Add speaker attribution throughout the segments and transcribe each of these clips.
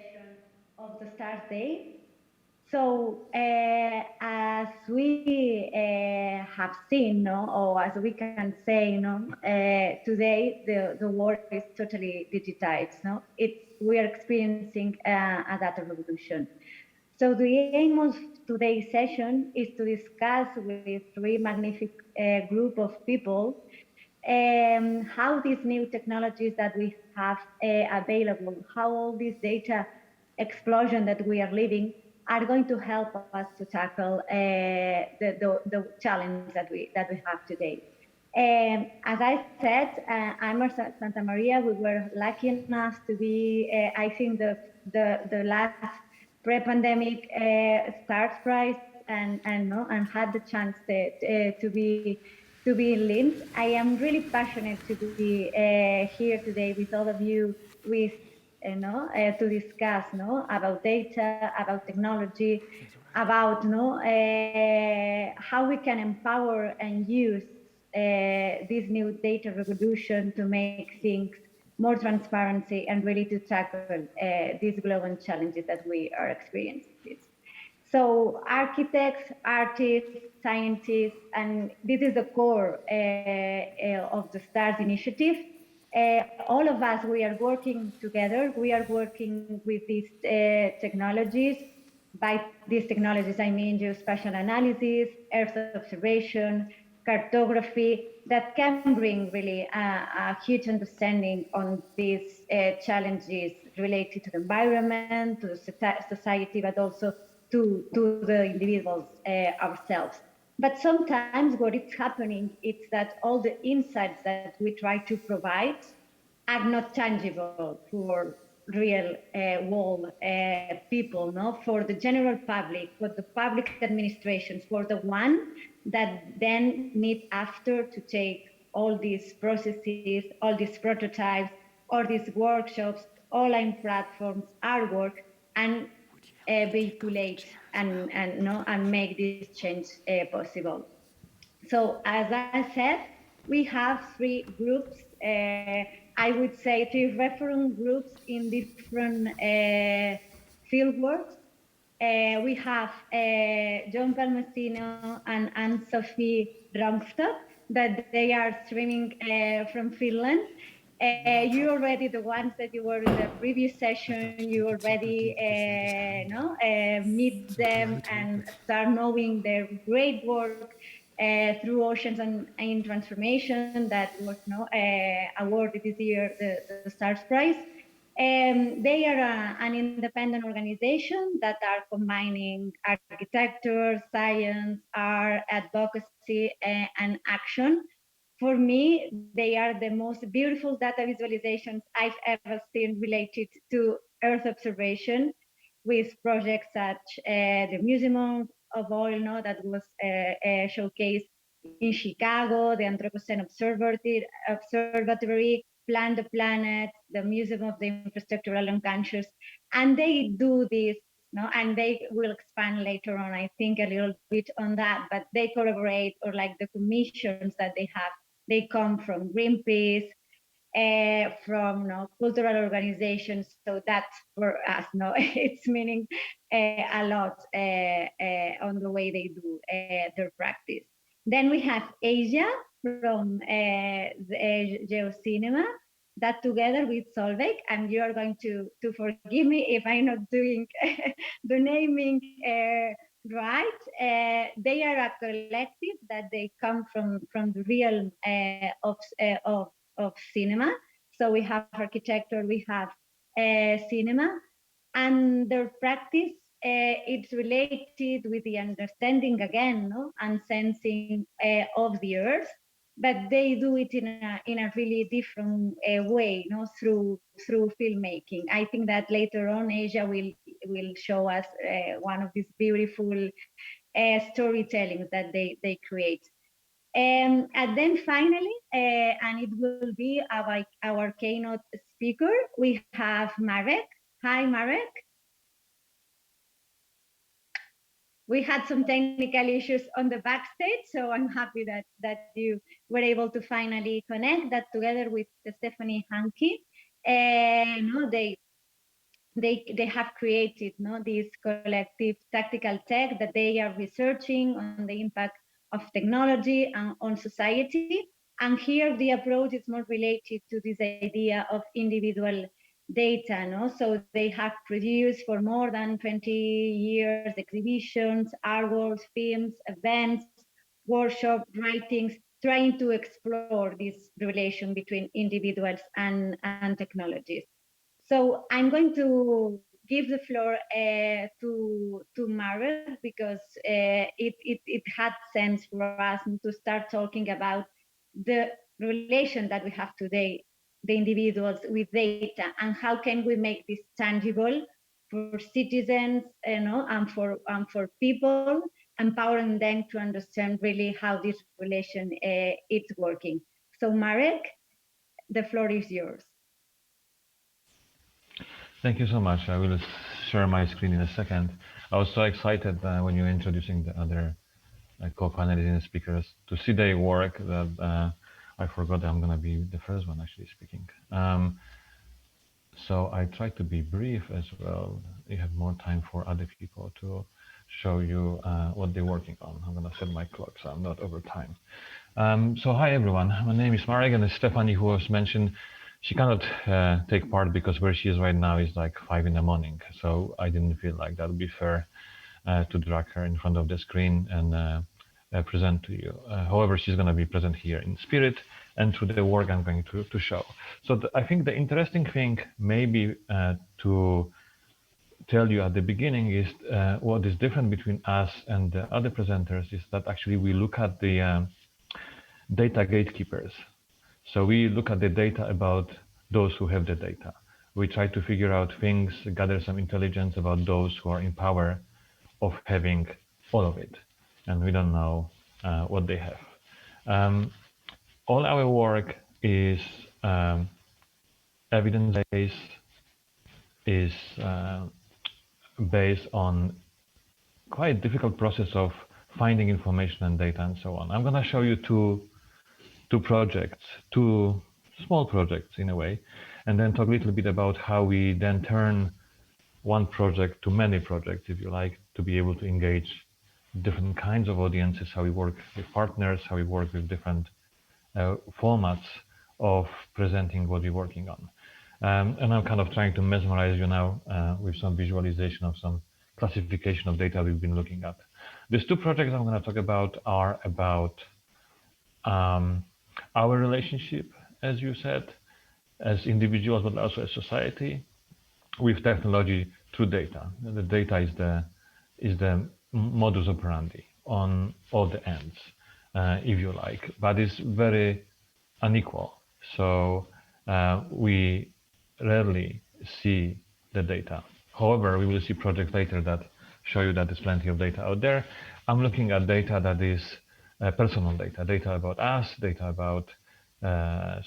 Speaker 1: session of the Stars Day. So, as we have seen, no, or as we can say, no, today the world is totally digitized. No, we are experiencing a data revolution. So the aim of today's session is to discuss with three magnificent group of people how these new technologies that we have available, how all this data explosion that we are living are going to help us to tackle the challenge that we have today. As I said, I'm at Santa Maria. We were lucky enough to be, I think, the last pre-pandemic stars prize, and had the chance to be in Linz. I am really passionate to be here today with all of you, with to discuss about data, about technology, about how we can empower and use this new data revolution to make things more transparency and really to tackle these global challenges that we are experiencing. So architects, artists, scientists, and this is the core of the STARS initiative. All of us, we are working together. We are working with these technologies. By these technologies, I mean geospatial analysis, Earth observation, cartography, that can bring really a huge understanding on these challenges related to the environment, to the society, but also to the individuals ourselves. But sometimes what is happening is that all the insights that we try to provide are not tangible for real world people, no, for the general public, for the public administrations, for the one that then need after to take all these processes, all these prototypes, all these workshops, online platforms, artwork, and vehiculate and make this change possible. So as I said, we have three groups. I would say three reference groups in different fieldworks. We have John Palmestino and Anne-Sophie Ramstad, that they are streaming from Finland. You already, the ones that you were in the previous session, you already meet them and start knowing their great work through Oceans and in Transformation that was awarded this year the STARS Prize. They are an independent organization that are combining architecture, science, art, advocacy, and action. For me, they are the most beautiful data visualizations I've ever seen related to Earth observation, with projects such the Museum of Oil, that was showcased in Chicago, the Anthropocene Observatory, Plan the Planet, the Museum of the Infrastructural Unconscious, and they do this, and they will expand later on, I think, a little bit on that, but they collaborate, or like the commissions that they have, they come from Greenpeace, from cultural organizations. So that's for us, it's meaning a lot on the way they do their practice. Then we have Asia from Geocinema, that together with Solveig, and you are going to forgive me if I'm not doing the naming right. They are a collective that they come from the realm of cinema. So we have architecture, we have cinema, and their practice it's related with the understanding again, and sensing of the earth, but they do it in a really different way, through filmmaking. I think that later on Asia will show us one of these beautiful storytellings that they create. And then finally, and it will be our keynote speaker, we have Marek. Hi, Marek. We had some technical issues on the backstage, so I'm happy that you were able to finally connect that together with Stephanie Hanke. they have created this collective tactical tech that they are researching on the impact of technology and on society. And here the approach is more related to this idea of individual data. So they have produced for more than 20 years exhibitions, artworks, films, events, workshops, writings, trying to explore this relation between individuals and technologies. So I'm going to give the floor to Marek, because it had sense for us to start talking about the relation that we have today, the individuals with data, and how can we make this tangible for citizens, and for people, empowering them to understand really how this relation is working. So Marek, the floor is yours.
Speaker 2: Thank you so much. I will share my screen in a second. I was so excited when you were introducing the other co-panelists and speakers to see their work that I forgot that I'm going to be the first one actually speaking. So I try to be brief as well. You have more time for other people to show you what they're working on. I'm going to set my clock so I'm not over time. So hi everyone, my name is Marek, and Stephanie, who was mentioned, she cannot take part because where she is right now is like 5 in the morning. So I didn't feel like that would be fair to drag her in front of the screen and present to you. However, she's going to be present here in spirit and through the work I'm going to show. So I think the interesting thing maybe to tell you at the beginning is what is different between us and the other presenters is that actually we look at the data gatekeepers. So we look at the data about those who have the data. We try to figure out things, gather some intelligence about those who are in power of having all of it. And we don't know what they have. All our work is evidence-based, is based on quite difficult process of finding information and data and so on. I'm going to show you two projects, two small projects in a way, and then talk a little bit about how we then turn one project to many projects, if you like, to be able to engage different kinds of audiences, how we work with partners, how we work with different formats of presenting what we're working on. And I'm kind of trying to mesmerize you now with some visualization of some classification of data we've been looking at. These two projects I'm going to talk about are about our relationship, as you said, as individuals, but also as society, with technology through data. The data is the modus operandi on all the ends, if you like, but it's very unequal. So we rarely see the data. However, we will see projects later that show you that there's plenty of data out there. I'm looking at data that is personal data, data about us, data about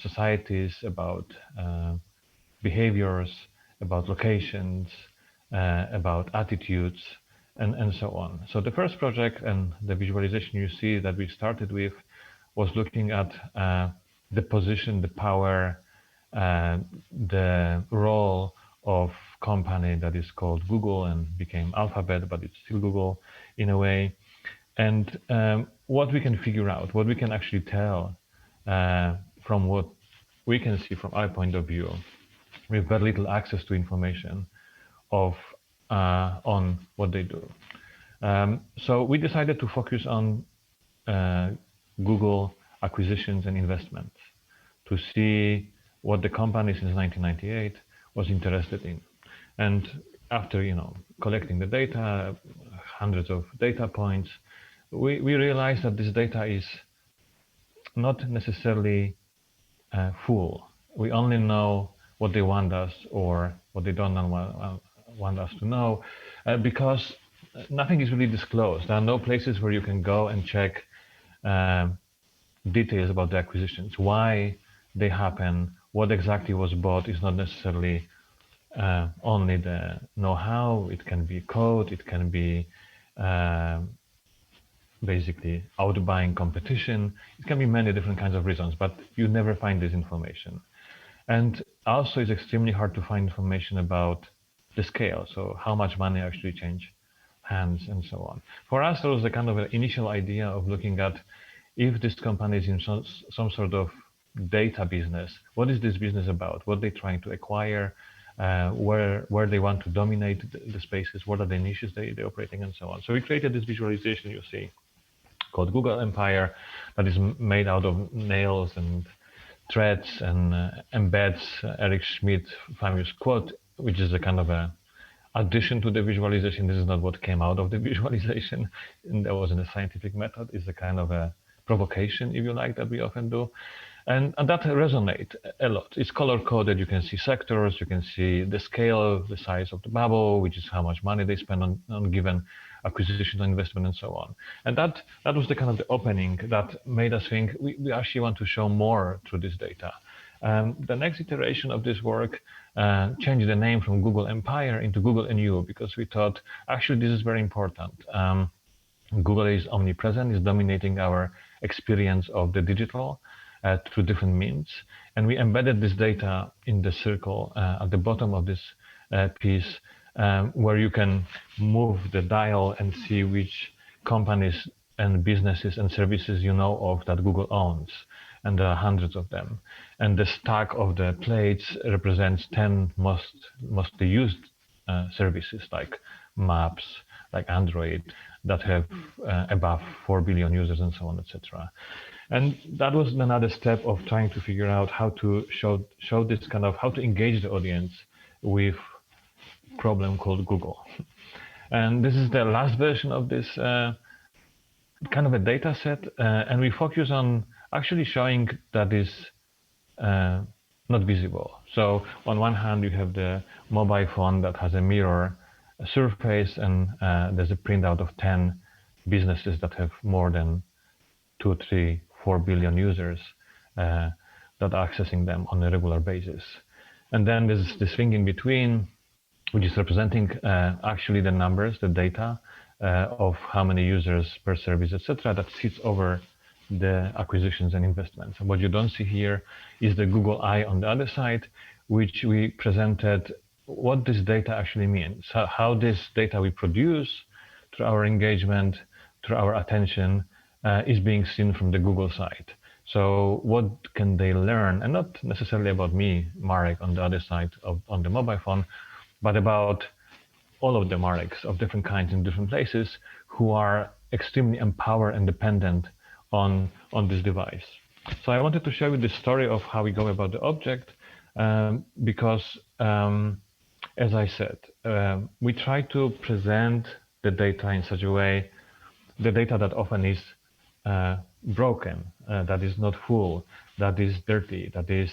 Speaker 2: societies, about behaviors, about locations, about attitudes, and so on. So the first project and the visualization you see that we started with was looking at the position, the power, the role of company that is called Google and became Alphabet, but it's still Google in a way. And what we can figure out, what we can actually tell from what we can see from our point of view, we have very little access to information of on what they do. So we decided to focus on Google acquisitions and investments to see what the company since 1998 was interested in. And after collecting the data, hundreds of data points, we realized that this data is not necessarily full. We only know what they want us or what they don't want us to know because nothing is really disclosed. There are no places where you can go and check details about the acquisitions, why they happen, what exactly was bought is not necessarily only the know-how. It can be code, it can be basically outbuying competition. It can be many different kinds of reasons, but you never find this information. And also it's extremely hard to find information about the scale. So how much money actually change hands and so on. For us, there was a kind of an initial idea of looking at if this company is in some sort of data business, what is this business about? What they're trying to acquire, where they want to dominate the spaces, what are the niches they're operating and so on. So we created this visualization you see called Google Empire that is made out of nails and threads and embeds Eric Schmidt famous quote, which is a kind of a addition to the visualization. This is not what came out of the visualization, and there wasn't a scientific method. It's a kind of a provocation, if you like, that we often do. And that resonates a lot. It's color coded. You can see sectors, you can see the scale, the size of the bubble, which is how much money they spend on given acquisition and investment and so on. And that was the kind of the opening that made us think we actually want to show more through this data. The next iteration of this work changed the name from Google Empire into Google and You, because we thought actually this is very important. Google is omnipresent, is dominating our experience of the digital through different means. And we embedded this data in the circle at the bottom of this piece, where you can move the dial and see which companies and businesses and services you know of that Google owns. And there are hundreds of them. And the stack of the plates represents 10 mostly used services like Maps, like Android, that have above 4 billion users and so on, etc. And that was another step of trying to figure out how to show this kind of, how to engage the audience with problem called Google. And this is the last version of this kind of a data set. And we focus on actually showing that is not visible. So on one hand, you have the mobile phone that has a mirror surface, and there's a printout of 10 businesses that have more than 2, 3, 4 billion users that are accessing them on a regular basis. And then there's this thing in between, which is representing actually the numbers, the data of how many users per service, etc., that sits over the acquisitions and investments. And what you don't see here is the Google Eye on the other side, which we presented what this data actually means, how this data we produce through our engagement, through our attention, is being seen from the Google side. So what can they learn, and not necessarily about me, Marek, on the other side on the mobile phone, but about all of the Mareks of different kinds in different places who are extremely empowered and dependent on this device. So I wanted to show you the story of how we go about the object, because as I said, we try to present the data in such a way, the data that often is broken, that is not full, that is dirty, that is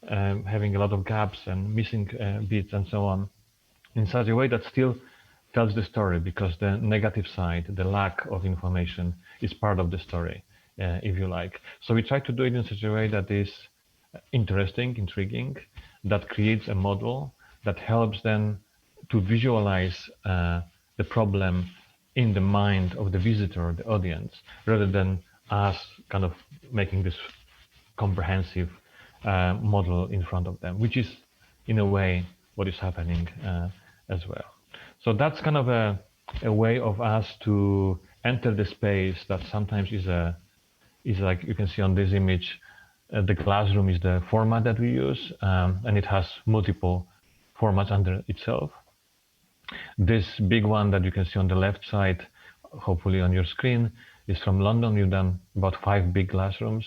Speaker 2: having a lot of gaps and missing bits and so on, in such a way that still tells the story, because the negative side, the lack of information, is part of the story, if you like. So we try to do it in such a way that is interesting, intriguing, that creates a model that helps them to visualize the problem in the mind of the visitor, the audience, rather than us kind of making this comprehensive model in front of them, which is in a way what is happening as well. So that's kind of a way of us to enter the space that sometimes is like you can see on this image. The classroom is the format that we use, and it has multiple formats under itself. This big one that you can see on the left side, hopefully on your screen, is from London. We've done about 5 big classrooms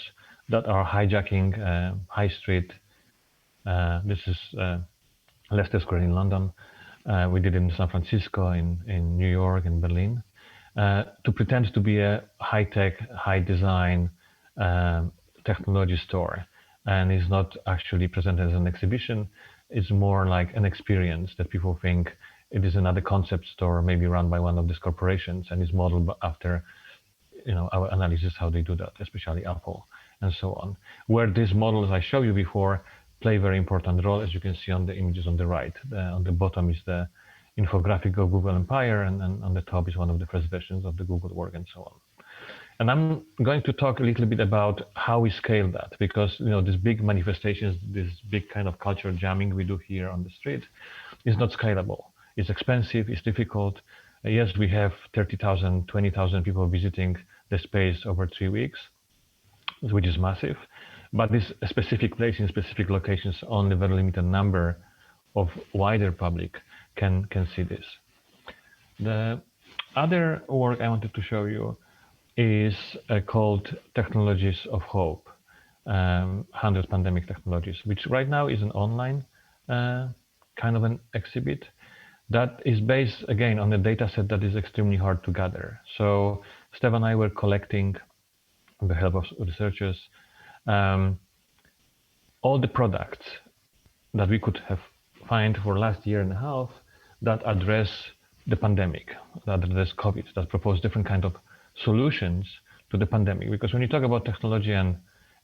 Speaker 2: that are hijacking High Street. This is Leicester Square in London. We did it in San Francisco, in New York, and Berlin, to pretend to be a high-tech, high-design technology store. And it's not actually presented as an exhibition. It's more like an experience that people think it is another concept store, maybe run by one of these corporations, and is modeled after, our analysis, how they do that, especially Apple and so on. Where these models I showed you before play a very important role, as you can see on the images on the right. On the bottom is the infographic of Google Empire, and on the top is one of the first versions of the Google work and so on. And I'm going to talk a little bit about how we scale that, because these big manifestations, this big kind of cultural jamming we do here on the street, is not scalable. It's expensive, it's difficult. Yes, we have 30,000, 20,000 people visiting the space over 3 weeks, which is massive. But this specific place in specific locations, only a very limited number of wider public can see this. The other work I wanted to show you is called Technologies of Hope, 100 Pandemic Technologies, which right now is an online kind of an exhibit that is based, again, on a data set that is extremely hard to gather. So Steph and I were collecting, with the help of researchers, all the products that we could have find for last year and a half that address the pandemic, that address COVID, that propose different kind of solutions to the pandemic. Because when you talk about technology and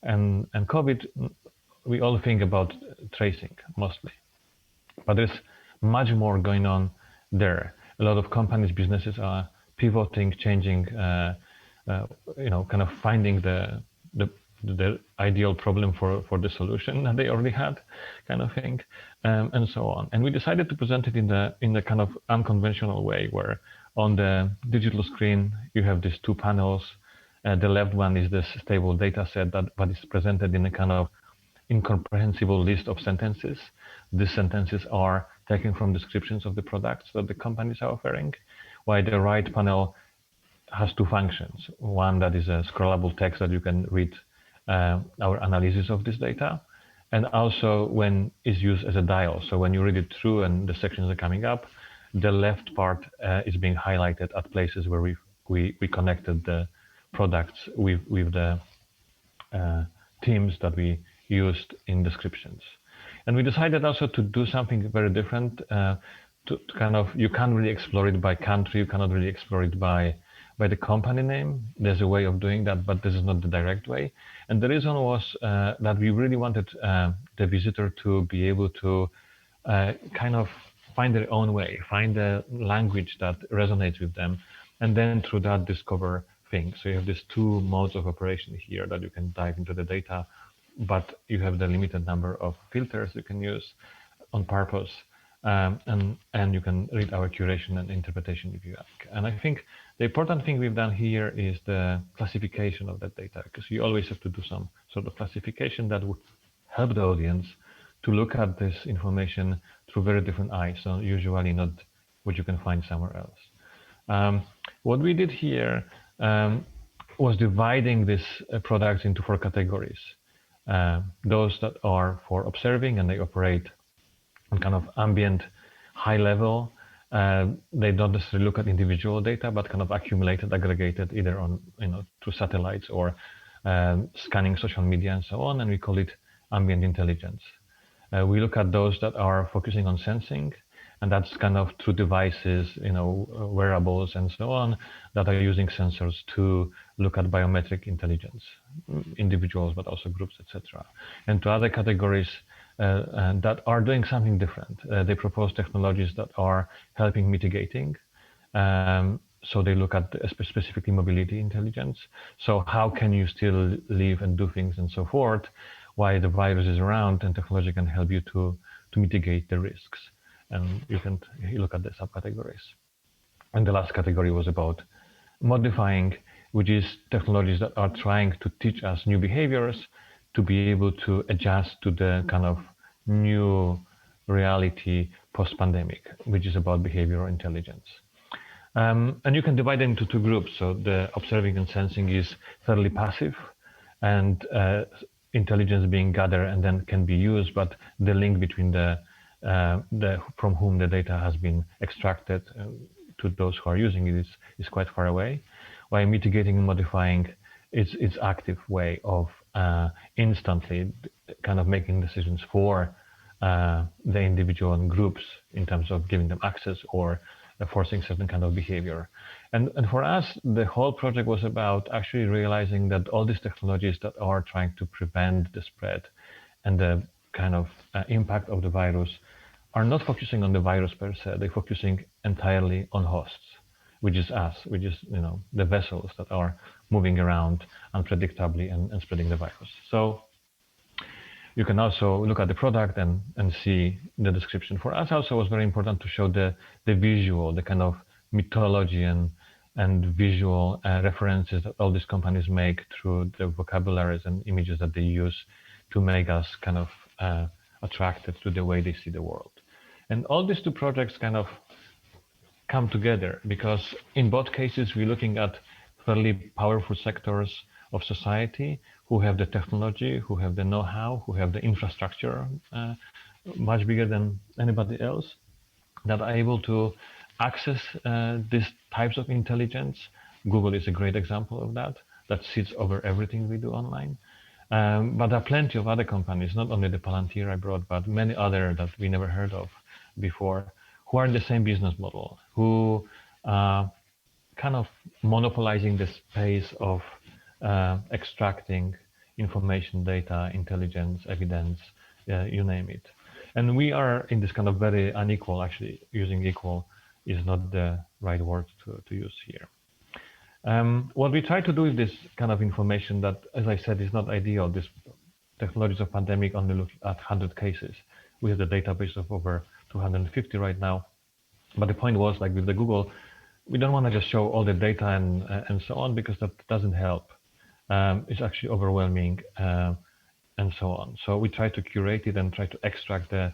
Speaker 2: COVID, we all think about tracing mostly, but there's much more going on there. A lot of companies, businesses are pivoting, changing, kind of finding the ideal problem for the solution that they already had, kind of thing, and so on. And we decided to present it in the kind of unconventional way, where on the digital screen you have these two panels. The left one is this stable data set that is presented in a kind of incomprehensible list of sentences. These sentences are taken from descriptions of the products that the companies are offering, while the right panel has two functions. One that is a scrollable text that you can read our analysis of this data, and also when it's used as a dial. So when you read it through and the sections are coming up, the left part is being highlighted at places where we connected the products with the themes that we used in descriptions. And we decided also to do something very different. To kind of, you can't really explore it by country, you cannot really explore it by the company name. There's a way of doing that, but this is not the direct way. And the reason was that we really wanted the visitor to be able to kind of find their own way, find a language that resonates with them, and then through that discover things. So you have these two modes of operation here that you can dive into the data, but you have the limited number of filters you can use on purpose. And you can read our curation and interpretation if you like. And I think the important thing we've done here is the classification of that data, because you always have to do some sort of classification that would help the audience to look at this information through very different eyes, so usually not what you can find somewhere else. What we did here was dividing these products into 4 categories. Those that are for observing and they operate on kind of ambient high level. They don't necessarily look at individual data, but kind of accumulated, aggregated, either on, through satellites or scanning social media and so on, and we call it ambient intelligence. We look at those that are focusing on sensing, and that's kind of through devices, wearables and so on, that are using sensors to look at biometric intelligence, individuals, but also groups, etc. And to other categories that are doing something different. They propose technologies that are helping mitigating. So they look at specifically mobility intelligence. So how can you still live and do things and so forth while the virus is around, and technology can help you to mitigate the risks. And you can look at the subcategories. And the last category was about modifying, which is technologies that are trying to teach us new behaviors to be able to adjust to the kind of new reality post-pandemic, which is about behavioral intelligence. And you can divide them into 2 groups. So the observing and sensing is fairly passive, and intelligence being gathered and then can be used, but the link between the from whom the data has been extracted to those who are using it is quite far away. While mitigating and modifying, it's active way of instantly kind of making decisions for the individual and groups in terms of giving them access or forcing certain kind of behavior. And for us, the whole project was about actually realizing that all these technologies that are trying to prevent the spread and the kind of impact of the virus are not focusing on the virus per se. They're focusing entirely on hosts, which is us, which is the vessels that are moving around unpredictably and spreading the virus. So you can also look at the product and see the description. For us also was very important to show the visual, the kind of mythology and visual references that all these companies make through the vocabularies and images that they use to make us kind of attracted to the way they see the world. And all these two projects kind of come together because in both cases we're looking at fairly powerful sectors of society who have the technology, who have the know-how, who have the infrastructure much bigger than anybody else, that are able to access these types of intelligence. Google is a great example of that sits over everything we do online. But there are plenty of other companies, not only the Palantir I brought, but many other that we never heard of before, who are in the same business model, who are kind of monopolizing the space of extracting information, data, intelligence, evidence, you name it. And we are in this kind of very unequal, actually using equal is not the right word to use here. What we try to do with this kind of information that, as I said, is not ideal. This technologies of pandemic only look at 100 cases. We have the database of over 250 right now. But the point was, like with the Google, we don't want to just show all the data and so on, because that doesn't help. It's actually overwhelming and so on. So we try to curate it and try to extract the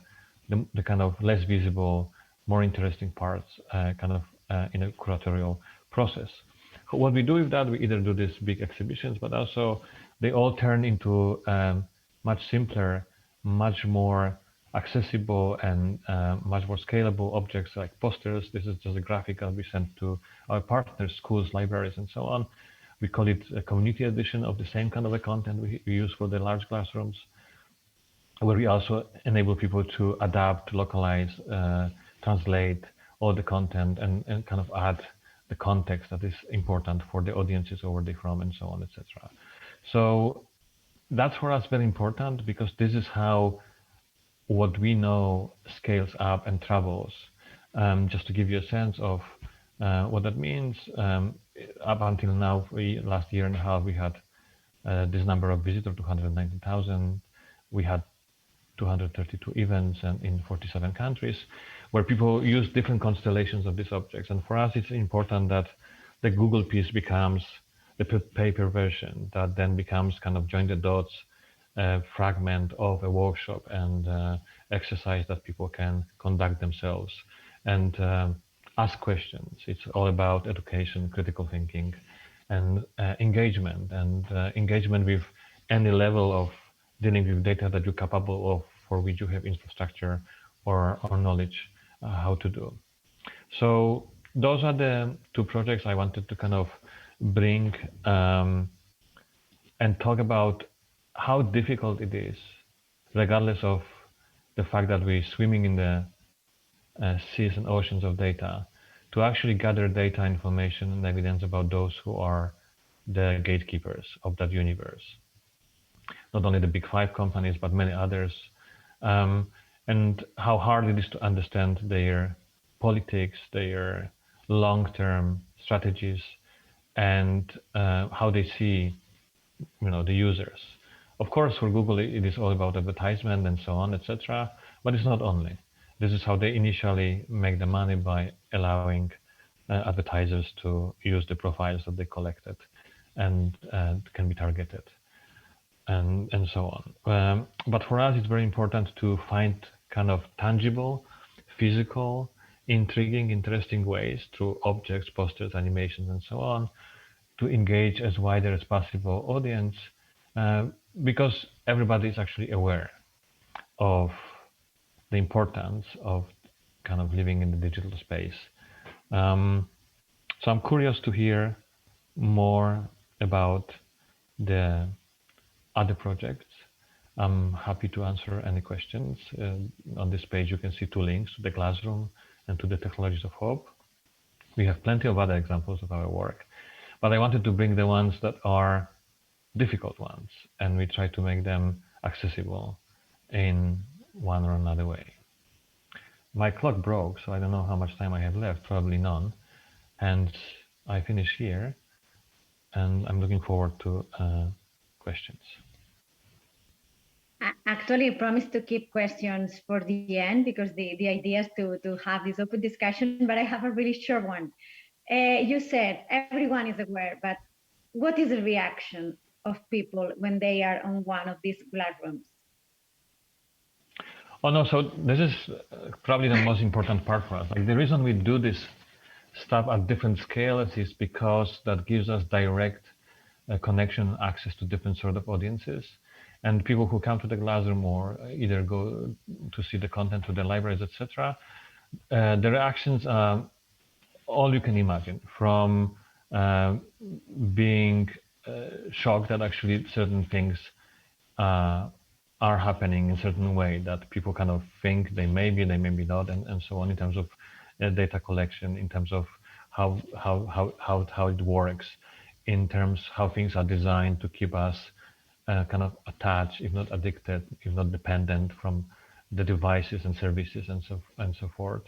Speaker 2: kind of less visible, more interesting parts kind of in a curatorial process. What we do with that, we either do these big exhibitions, but also they all turn into much simpler, much more accessible and much more scalable objects like posters. This is just a graphic that we send to our partners, schools, libraries, and so on. We call it a community edition of the same kind of a content we use for the large classrooms, where we also enable people to adapt, localize, translate all the content and kind of add the context that is important for the audiences or where they're from and so on, etc. So that's for us very important, because this is how what we know scales up and travels. Just to give you a sense of what that means, up until now, last year and a half, we had this number of visitors, 290,000. We had 232 events and in 47 countries, where people use different constellations of these objects. And for us, it's important that the Google piece becomes the paper version that then becomes kind of join the dots fragment of a workshop and exercise that people can conduct themselves and ask questions. It's all about education, critical thinking, and engagement with any level of dealing with data that you're capable of, for which you have infrastructure or knowledge how to do. So those are the two projects I wanted to kind of bring and talk about how difficult it is, regardless of the fact that we're swimming in the seas and oceans of data, to actually gather data, information, and evidence about those who are the gatekeepers of that universe. Not only the big 5 companies, but many others, and how hard it is to understand their politics, their long-term strategies, and how they see, the users. Of course, for Google, it is all about advertisement and so on, etc. But it's not only. This is how they initially make the money, by allowing advertisers to use the profiles that they collected and can be targeted and so on. But for us, it's very important to find kind of tangible, physical, intriguing, interesting ways through objects, posters, animations, and so on, to engage as wider as possible audience, because everybody is actually aware of the importance of kind of living in the digital space. So I'm curious to hear more about the other projects. I'm happy to answer any questions. On this page, you can see 2 links to the classroom and to the Technologies of Hope. We have plenty of other examples of our work, but I wanted to bring the ones that are difficult ones, and we try to make them accessible in one or another way. My clock broke, so I don't know how much time I have left, probably none. And I finish here, and I'm looking forward to questions.
Speaker 1: Actually, I promised to keep questions for the end because the idea is to have this open discussion, but I have a really short one. You said everyone is aware, but what is the reaction of people when they are on one of these platforms?
Speaker 2: Oh no, so this is probably the most important part for us. Like the reason we do this stuff at different scales is because that gives us direct connection, access to different sort of audiences. And people who come to the classroom or either go to see the content to the libraries, etc., the reactions are all you can imagine, from being shocked that actually certain things are happening in a certain way that people kind of think they may be not, and so on, in terms of data collection, in terms of how it works, in terms how things are designed to keep us kind of attached, if not addicted, if not dependent from the devices and services and so forth.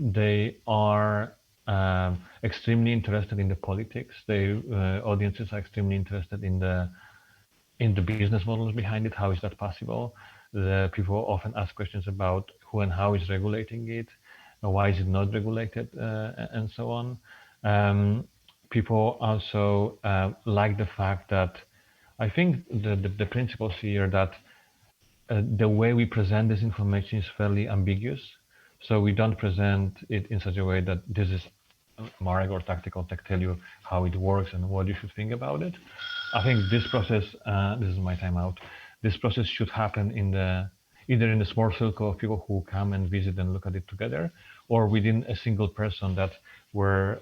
Speaker 2: They are extremely interested in the politics. The audiences are extremely interested in the business models behind it. How is that possible? The people often ask questions about who and how is regulating it, why is it not regulated, and so on. People also like the fact that I think the principles here that the way we present this information is fairly ambiguous. So we don't present it in such a way that this is Marek or Tactical Tech tell you how it works and what you should think about it. I think this process, this is my timeout, this process should happen in either in a small circle of people who come and visit and look at it together, or within a single person that where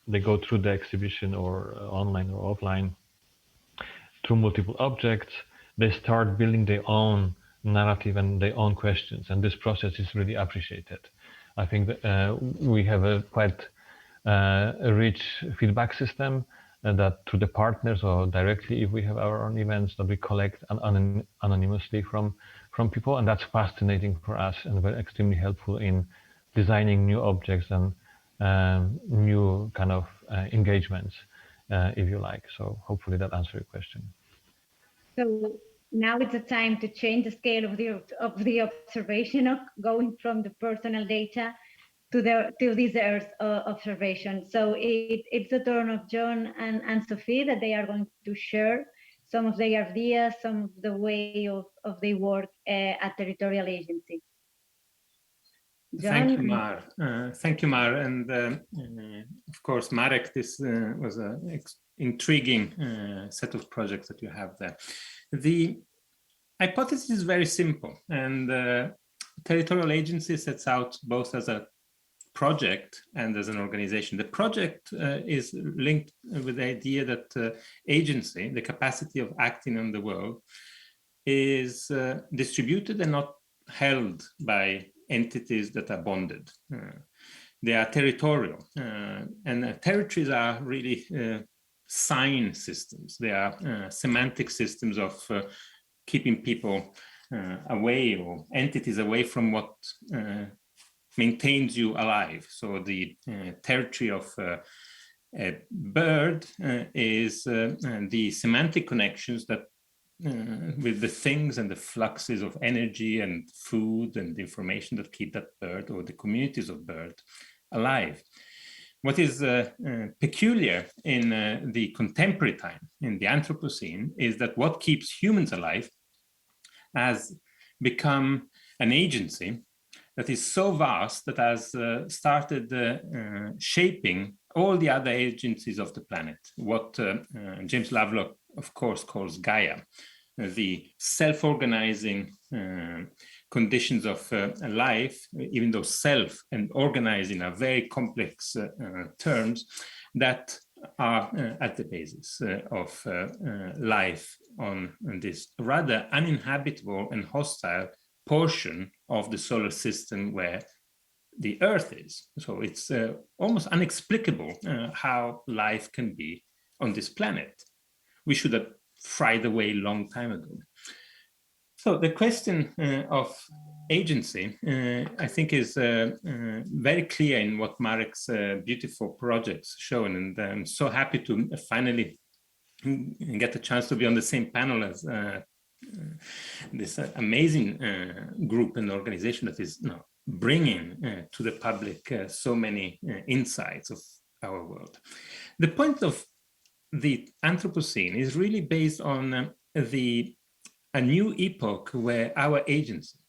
Speaker 2: they go through the exhibition or online or offline through multiple objects, they start building their own narrative and their own questions. And this process is really appreciated. I think that we have a quite a rich feedback system that through the partners or directly, if we have our own events, that we collect anonymously from people. And that's fascinating for us and very extremely helpful in designing new objects and new kind of engagements, if you like. So hopefully that answers your question.
Speaker 1: So now it's a time to change the scale of the observation, of going from the personal data to this Earth observation. So it's the turn of John and Sophie that they are going to share some of their ideas, some of the way of their work at Territorial Agency. John?
Speaker 3: Thank you, Mar. Thank you, Mar. And of course, Marek, this was an intriguing set of projects that you have there. The hypothesis is very simple, and Territorial Agency sets out both as a project and as an organization. The project is linked with the idea that agency, the capacity of acting on the world, is distributed and not held by entities that are bonded. They are territorial, and territories are really sign systems. They are semantic systems of keeping people away, or entities away from what maintains you alive. So the territory of a bird is the semantic connections that with the things and the fluxes of energy and food and information that keep that bird or the communities of birds alive. What is peculiar in the contemporary time, in the Anthropocene, is that what keeps humans alive has become an agency that is so vast that has started shaping all the other agencies of the planet. What James Lovelock, of course, calls Gaia, the self-organizing conditions of life, even though self and organizing are very complex terms that are at the basis of life on this rather uninhabitable and hostile portion of the solar system where the Earth is. So it's almost inexplicable how life can be on this planet. We should have fried away a long time ago. So the question of agency, I think, is very clear in what Marek's beautiful projects show. And I'm so happy to finally get the chance to be on the same panel as this amazing group and organization that is bringing to the public so many insights of our world. The point of the Anthropocene is really based on a new epoch where our agency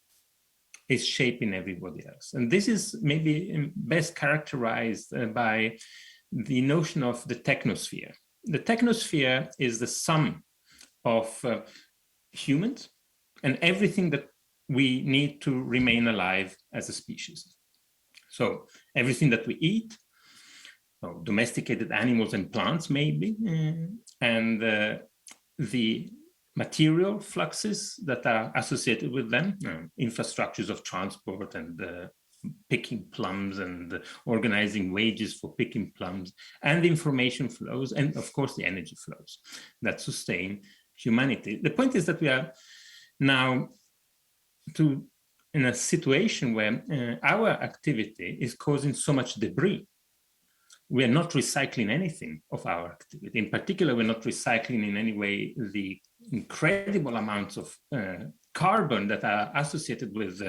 Speaker 3: is shaping everybody else. And this is maybe best characterized by the notion of the technosphere. The technosphere is the sum of humans and everything that we need to remain alive as a species. So everything that we eat, domesticated animals and plants maybe, and the material fluxes that are associated with them, infrastructures of transport and picking plums and organizing wages for picking plums, and the information flows, and of course the energy flows that sustain humanity. The point is that we are now in a situation where our activity is causing so much debris. We are not recycling anything of our activity. In particular, we're not recycling in any way the incredible amounts of carbon that are associated with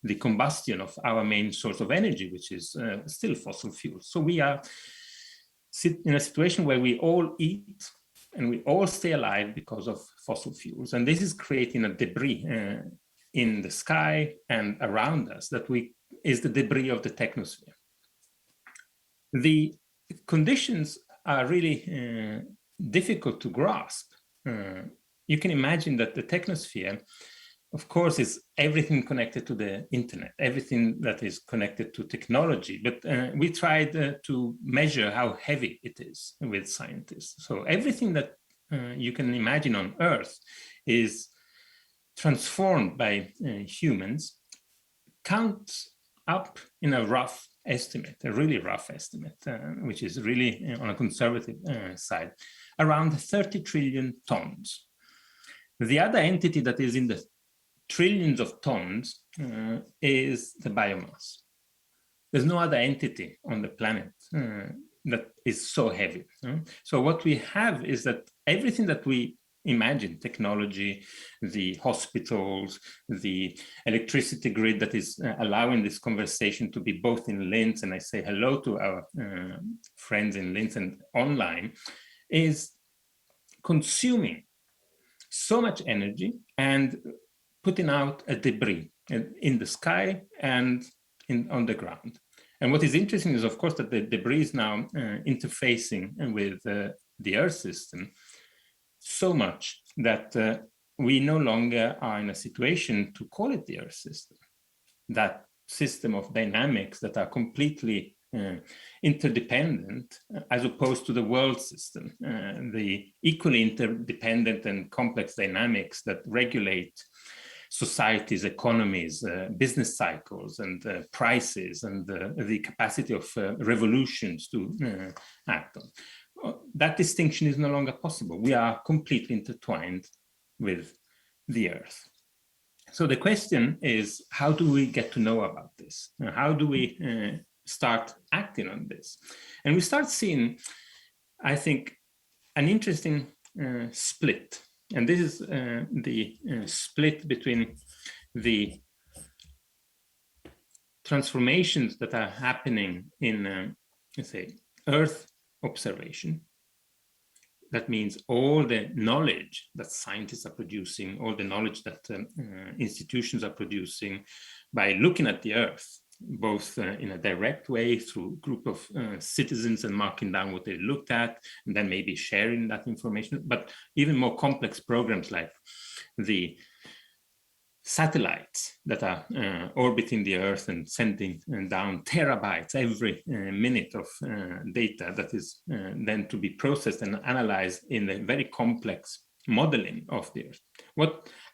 Speaker 3: the combustion of our main source of energy, which is still fossil fuels. So we are in a situation where we all eat and we all stay alive because of fossil fuels. And this is creating a debris in the sky and around us that is the debris of the technosphere. The conditions are really difficult to grasp. You can imagine that the technosphere, of course, is everything connected to the internet, everything that is connected to technology. But we tried to measure how heavy it is with scientists. So everything that you can imagine on Earth is transformed by humans, counts up in a rough estimate, a really rough estimate, which is really on a conservative side, around 30 trillion tons. The other entity that is in the trillions of tons is the biomass. There's no other entity on the planet that is so heavy. So what we have is that everything that we imagine, technology, the hospitals, the electricity grid that is allowing this conversation to be both in Linz, and I say hello to our friends in Linz and online, is consuming so much energy and putting out a debris in the sky and on the ground. And what is interesting is, of course, that the debris is now interfacing with the Earth system so much that we no longer are in a situation to call it the Earth system. That system of dynamics that are completely interdependent, as opposed to the world system, the equally interdependent and complex dynamics that regulate societies, economies, business cycles, and prices, and the capacity of revolutions to act on. That distinction is no longer possible. We are completely intertwined with the Earth. So the question is, how do we get to know about this? How do we start acting on this? And we start seeing, I think, an interesting split. And this is the split between the transformations that are happening in, let's say, Earth observation. That means all the knowledge that scientists are producing, all the knowledge that institutions are producing by looking at the Earth, both in a direct way through a group of citizens and marking down what they looked at, and then maybe sharing that information, but even more complex programs like the satellites that are orbiting the Earth and sending down terabytes every minute of data that is then to be processed and analyzed in a very complex modeling of the Earth.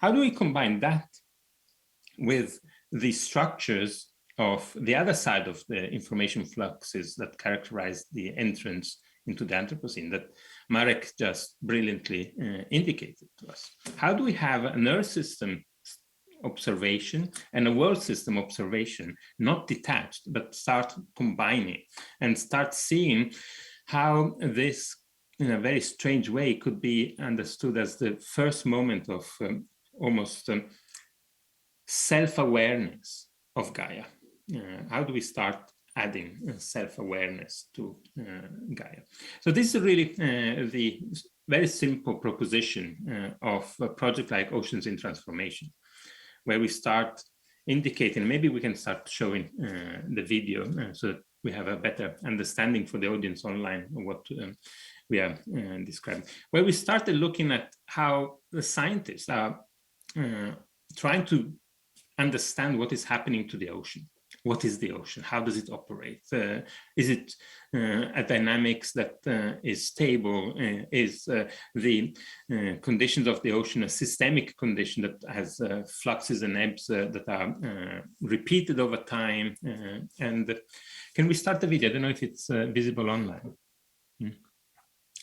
Speaker 3: How do we combine that with the structures of the other side of the information fluxes that characterize the entrance into the Anthropocene that Marek just brilliantly indicated to us? How do we have an Earth system observation and a world system observation not detached, but start combining and start seeing how this, in a very strange way, could be understood as the first moment of almost self-awareness of Gaia. How do we start adding self-awareness to Gaia? So this is really the very simple proposition of a project like Oceans in Transformation, where we start indicating, maybe we can start showing the video so that we have a better understanding for the audience online of what we are describing, where we started looking at how the scientists are trying to understand what is happening to the ocean. What is the ocean? How does it operate? Is it a dynamics that is stable? Is the conditions of the ocean a systemic condition that has fluxes and ebbs that are repeated over time? And can we start the video? I don't know if it's visible online.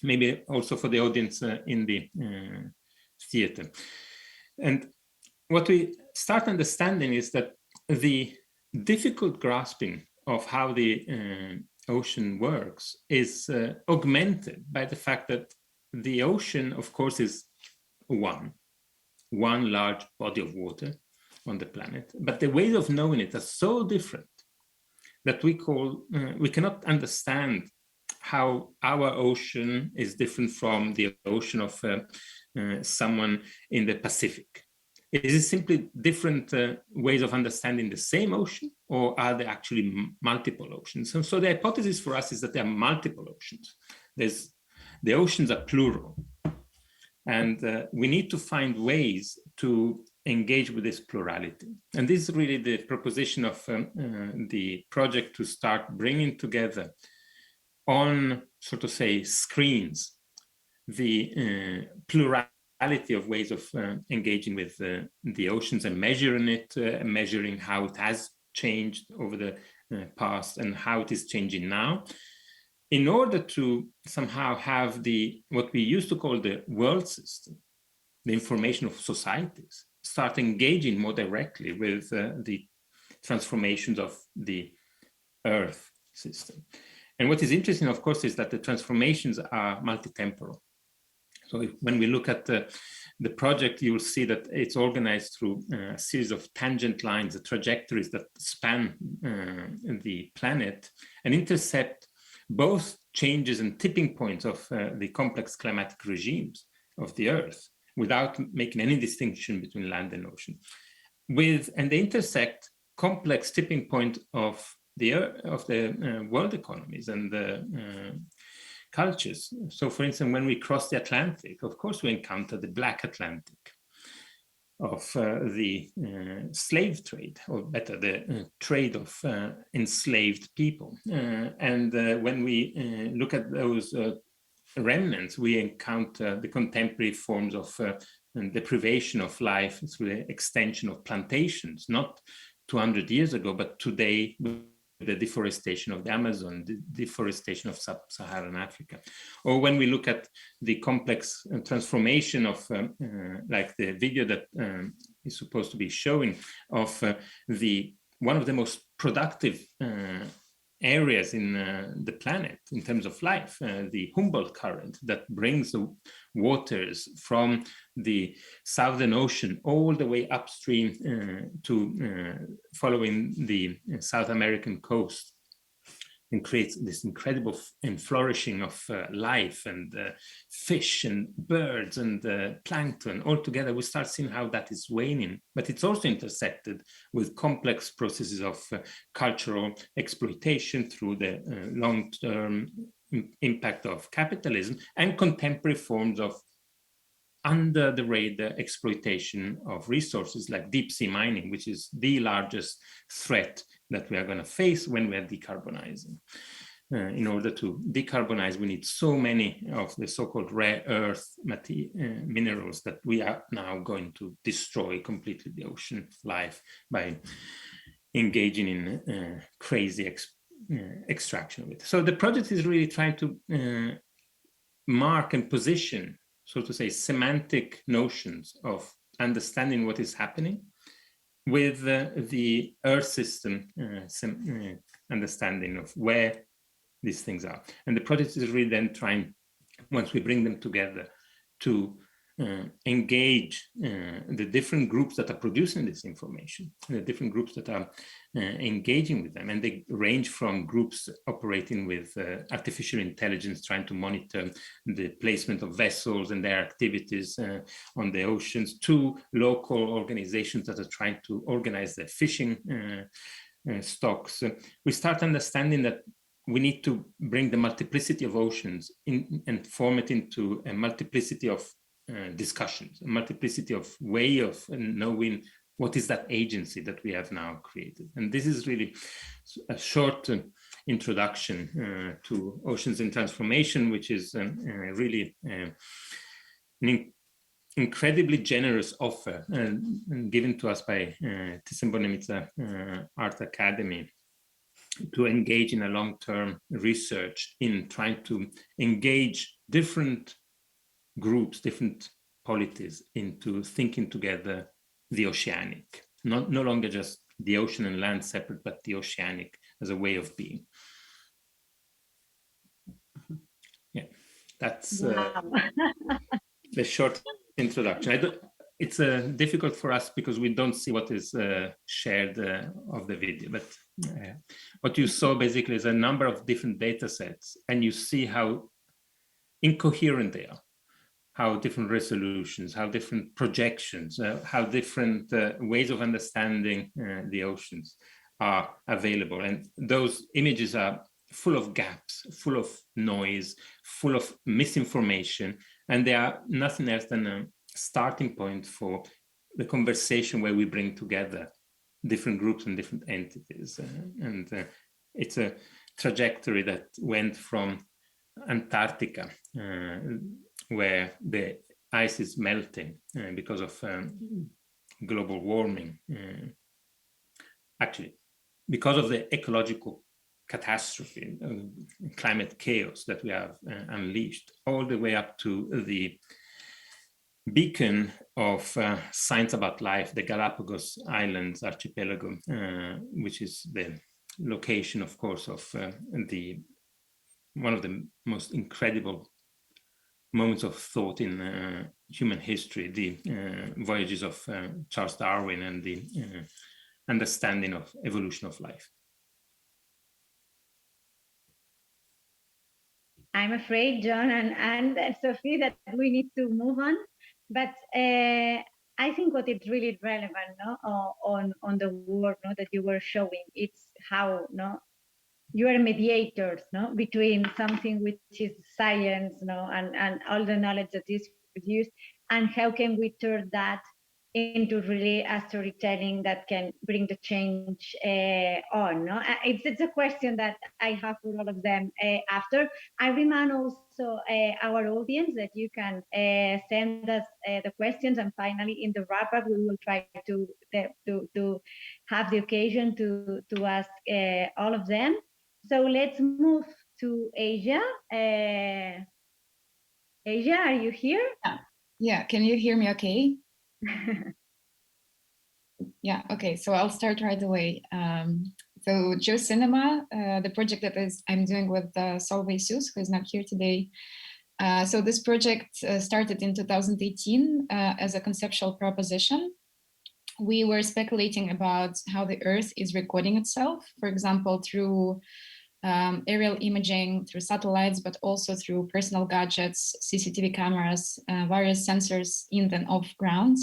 Speaker 3: Maybe also for the audience in the theater. And what we start understanding is that the difficult grasping of how the ocean works is augmented by the fact that the ocean, of course, is one large body of water on the planet, but the ways of knowing it are so different that we cannot understand how our ocean is different from the ocean of someone in the Pacific. Is it simply different ways of understanding the same ocean, or are there actually multiple oceans? And so the hypothesis for us is that there are multiple oceans. The oceans are plural. And we need to find ways to engage with this plurality. And this is really the proposition of the project, to start bringing together on, so to say, screens, the plurality of ways of engaging with the oceans and measuring it, measuring how it has changed over the past and how it is changing now, in order to somehow have what we used to call the world system, the information of societies, start engaging more directly with the transformations of the Earth system. And what is interesting, of course, is that the transformations are multi-temporal. So when we look at the project, you will see that it's organized through a series of tangent lines, the trajectories that span the planet and intercept both changes and tipping points of the complex climatic regimes of the Earth, without making any distinction between land and ocean. And they intersect complex tipping point of the world economies and the cultures. So for instance, when we cross the Atlantic, of course, we encounter the Black Atlantic of the slave trade, or better, the trade of enslaved people. And when we look at those remnants, we encounter the contemporary forms of deprivation of life through the extension of plantations, not 200 years ago, but today, the deforestation of the Amazon, the deforestation of sub-Saharan Africa. Or when we look at the complex transformation of, like the video that is supposed to be showing, of one of the most productive areas in the planet in terms of life, the Humboldt Current, that brings the waters from the Southern Ocean all the way upstream to following the South American coast, and creates this incredible flourishing of life and fish and birds and plankton. All together, we start seeing how that is waning, but it's also intersected with complex processes of cultural exploitation through the long-term impact of capitalism and contemporary forms of under the radar exploitation of resources like deep sea mining, which is the largest threat that we are going to face when we are decarbonizing. In order to decarbonize, we need so many of the so-called rare earth minerals that we are now going to destroy completely the ocean life by engaging in crazy extraction of it. So the project is really trying to mark and position, so to say, semantic notions of understanding what is happening with the Earth system understanding of where these things are. And the project is really then trying, once we bring them together, to engage the different groups that are producing this information, the different groups that are engaging with them. And they range from groups operating with artificial intelligence, trying to monitor the placement of vessels and their activities on the oceans, to local organizations that are trying to organize their fishing stocks. We start understanding that we need to bring the multiplicity of oceans in and form it into a multiplicity of discussions, a multiplicity of way of knowing what is that agency that we have now created. And this is really a short introduction to Oceans in Transformation, which is really an incredibly generous offer given to us by Thyssen-Bornemisza Art Academy to engage in a long-term research in trying to engage different groups, different polities into thinking together the oceanic, no longer just the ocean and land separate, but the oceanic as a way of being. Yeah, that's
Speaker 1: Wow.
Speaker 3: the short introduction. It's difficult for us because we don't see what is shared of the video, but what you saw basically is a number of different data sets, and you see how incoherent they are, how different resolutions, how different projections, how different ways of understanding the oceans are available. And those images are full of gaps, full of noise, full of misinformation, and they are nothing else than a starting point for the conversation where we bring together different groups and different entities. It's a trajectory that went from Antarctica, where the ice is melting because of global warming, actually because of the ecological catastrophe, climate chaos that we have unleashed, all the way up to the beacon of science about life, the Galapagos Islands archipelago, which is the location, of course, of one of the most incredible moments of thought in human history, the voyages of Charles Darwin and the understanding of evolution of life.
Speaker 1: I'm afraid, John and Sophie, that we need to move on. But I think what is really relevant, no, on the work, no, that you were showing, it's how, no, you are mediators, no, between something which is science, no, and all the knowledge that is produced, and how can we turn that into really a storytelling that can bring the change on. No? It's a question that I have for all of them after. I remind also our audience that you can send us the questions, and finally in the wrap up we will try to have the occasion to ask all of them. So let's move to Asia. Asia, are you here?
Speaker 4: Yeah, can you hear me okay? Yeah, okay, so I'll start right away. So Geocinema, the project that I'm doing with Solveig Sus, who is not here today. So this project started in 2018 as a conceptual proposition. We were speculating about how the Earth is recording itself, for example, through aerial imaging, through satellites, but also through personal gadgets, CCTV cameras, various sensors in and off ground,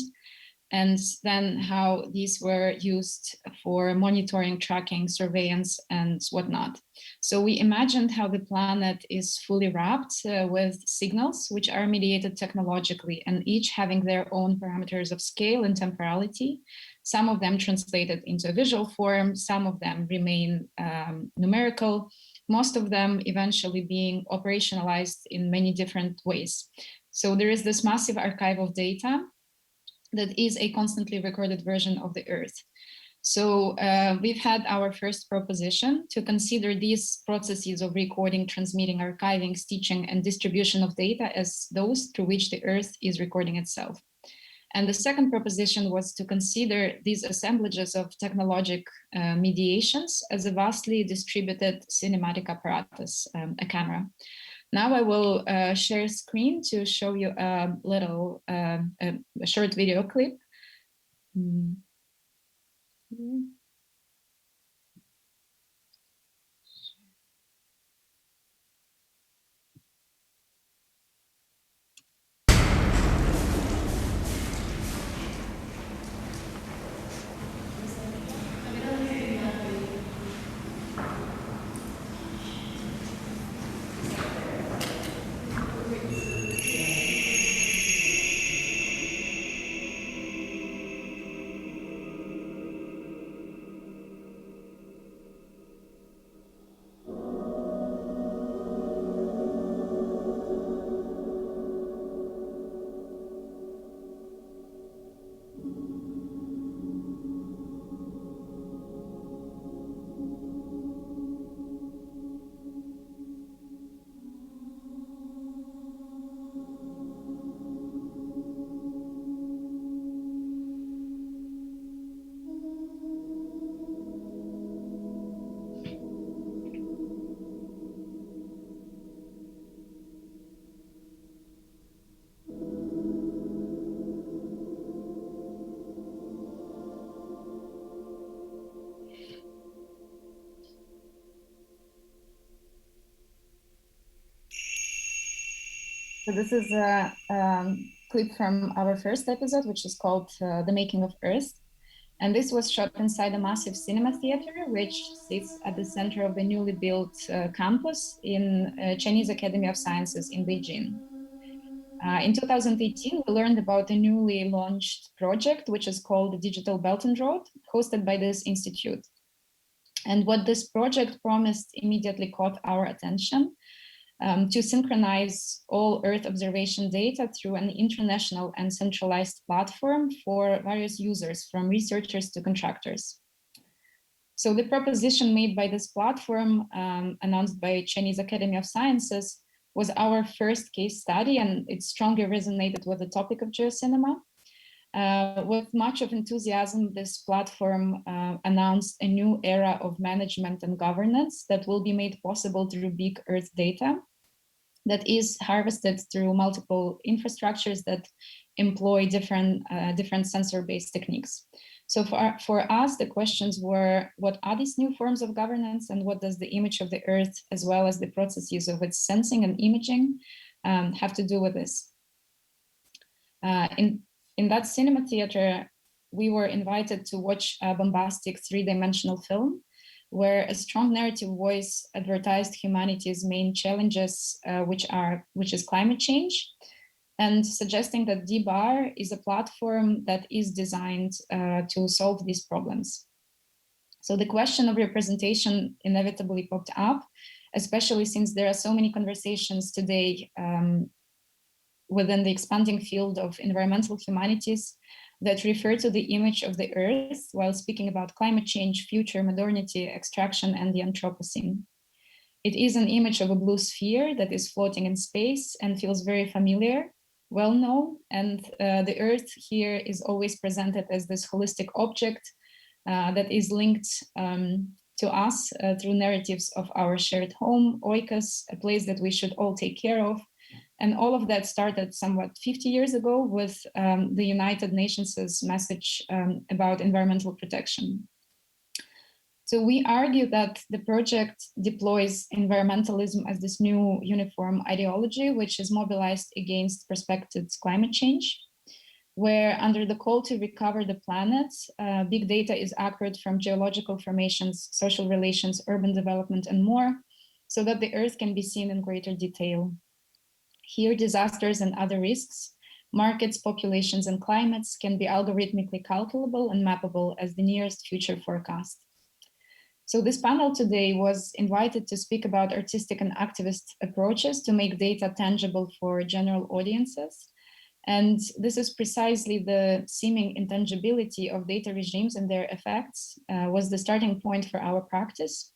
Speaker 4: and then how these were used for monitoring, tracking, surveillance, and whatnot. So we imagined how the planet is fully wrapped with signals, which are mediated technologically, and each having their own parameters of scale and temporality. Some of them translated into a visual form, some of them remain numerical, most of them eventually being operationalized in many different ways. So there is this massive archive of data that is a constantly recorded version of the Earth. So we've had our first proposition to consider these processes of recording, transmitting, archiving, stitching, and distribution of data as those through which the Earth is recording itself. And the second proposition was to consider these assemblages of technologic mediations as a vastly distributed cinematic apparatus, a camera. Now I will share screen to show you a little, a short video clip. So this is a clip from our first episode, which is called The Making of Earth. And this was shot inside a massive cinema theater, which sits at the center of the newly built campus in Chinese Academy of Sciences in Beijing. In 2018, we learned about a newly launched project, which is called the Digital Belt and Road, hosted by this institute. And what this project promised immediately caught our attention. To synchronize all Earth observation data through an international and centralized platform for various users, from researchers to contractors. So the proposition made by this platform, announced by Chinese Academy of Sciences, was our first case study, and it strongly resonated with the topic of geocinema. With much of enthusiasm, this platform announced a new era of management and governance that will be made possible through big Earth data that is harvested through multiple infrastructures that employ different sensor-based techniques. So for us, the questions were, what are these new forms of governance, and what does the image of the Earth, as well as the processes of its sensing and imaging, have to do with this? In that cinema theater, we were invited to watch a bombastic three-dimensional film where a strong narrative voice advertised humanity's main challenges, which is climate change, and suggesting that D-Bar is a platform that is designed to solve these problems. So the question of representation inevitably popped up, especially since there are so many conversations today within the expanding field of environmental humanities that refer to the image of the Earth while speaking about climate change, future, modernity, extraction, and the Anthropocene. It is an image of a blue sphere that is floating in space and feels very familiar, well known, and the Earth here is always presented as this holistic object that is linked to us through narratives of our shared home, oikos, a place that we should all take care of. And all of that started somewhat 50 years ago with the United Nations' message about environmental protection. So we argue that the project deploys environmentalism as this new uniform ideology, which is mobilized against prospected climate change, where under the call to recover the planet, big data is accurate from geological formations, social relations, urban development, and more, so that the Earth can be seen in greater detail. Here, disasters and other risks, markets, populations, and climates can be algorithmically calculable and mappable as the nearest future forecast. So this panel today was invited to speak about artistic and activist approaches to make data tangible for general audiences. And this is precisely the seeming intangibility of data regimes and their effects was the starting point for our practice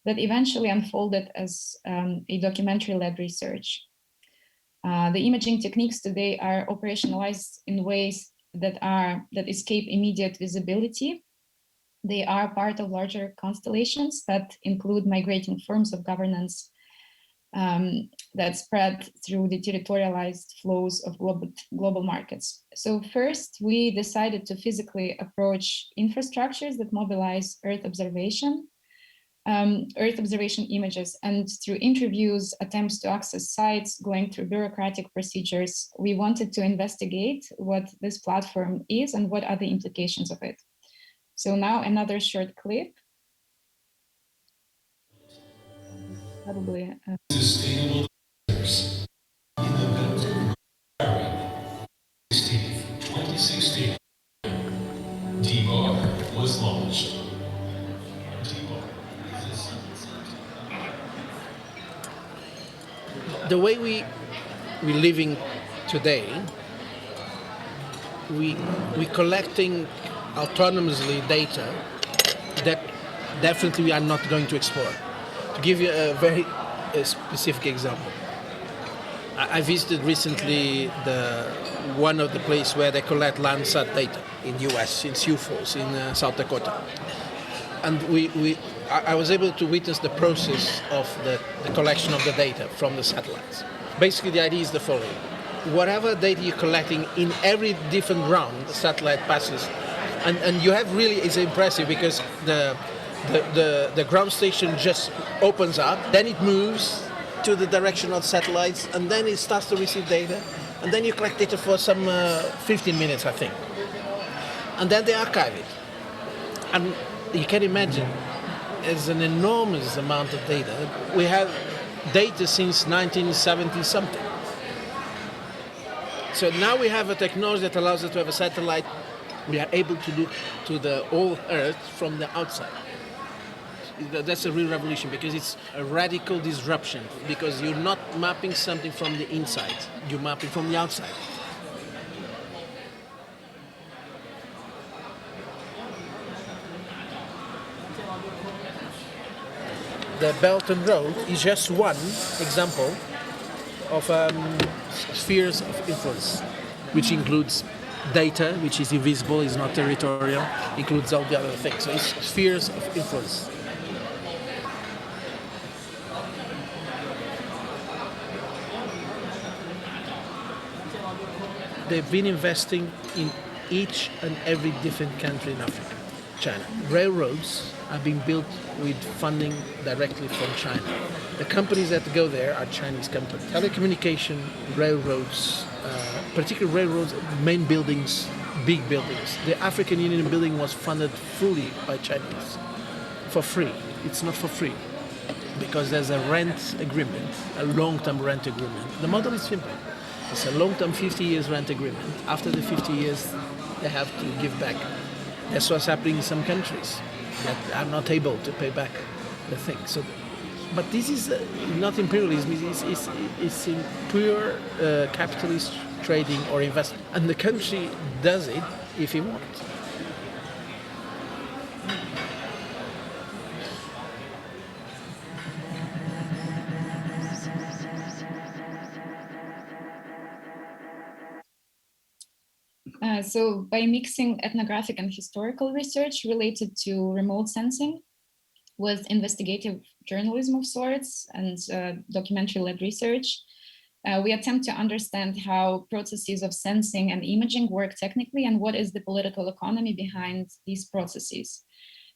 Speaker 4: that eventually unfolded as a documentary-led research. The imaging techniques today are operationalized in ways that escape immediate visibility. They are part of larger constellations that include migrating forms of governance that spread through the territorialized flows of global markets. So first, we decided to physically approach infrastructures that mobilize Earth observation images, and through interviews, attempts to access sites, going through bureaucratic procedures, we wanted to investigate what this platform is and what are the implications of it. So now another short clip. Probably.
Speaker 5: Sustainable Centers. In November 2016, DBAR was launched.
Speaker 6: The way we're living today, we collecting autonomously data that definitely we are not going to explore. To give you a very specific example, I visited recently one of the places where they collect Landsat data in the US, in Sioux Falls, in South Dakota. And I was able to witness the process of the collection of the data from the satellites. Basically, the idea is the following. Whatever data you're collecting in every different round, the satellite passes, and you have really, it's impressive because the ground station just opens up, then it moves to the direction of satellites, and then it starts to receive data, and then you collect data for some 15 minutes, I think. And then they archive it. And you can imagine, it's an enormous amount of data. We have data since 1970 something. So now we have a technology that allows us to have a satellite. We are able to look to the whole Earth from the outside. That's a real revolution because it's a radical disruption, because you're not mapping something from the inside, you're mapping from the outside. The Belt and Road is just one example of spheres of influence, which includes data, which is invisible, is not territorial, includes all the other things. So it's spheres of influence. They've been investing in each and every different country in Africa. China. Railroads are being built with funding directly from China. The companies that go there are Chinese companies. Telecommunication, railroads, particular railroads, main buildings, big buildings. The African Union building was funded fully by Chinese, for free. It's not for free, because there's a rent agreement, a long-term rent agreement. The model is simple. It's a long-term 50 years rent agreement. After the 50 years, they have to give back. That's what's happening in some countries that are not able to pay back the thing. So, but this is not imperialism. It's in pure capitalist trading or investment, and the country does it if it wants.
Speaker 4: So by mixing ethnographic and historical research related to remote sensing with investigative journalism of sorts and documentary-led research, we attempt to understand how processes of sensing and imaging work technically and what is the political economy behind these processes.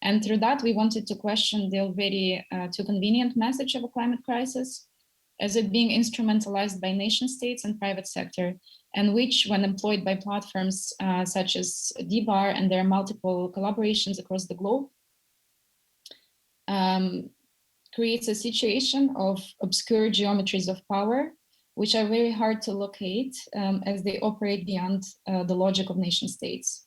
Speaker 4: And through that, we wanted to question the already too convenient message of a climate crisis as it being instrumentalized by nation states and private sector, and which, when employed by platforms such as DBAR and their multiple collaborations across the globe, creates a situation of obscure geometries of power, which are very hard to locate as they operate beyond the logic of nation states.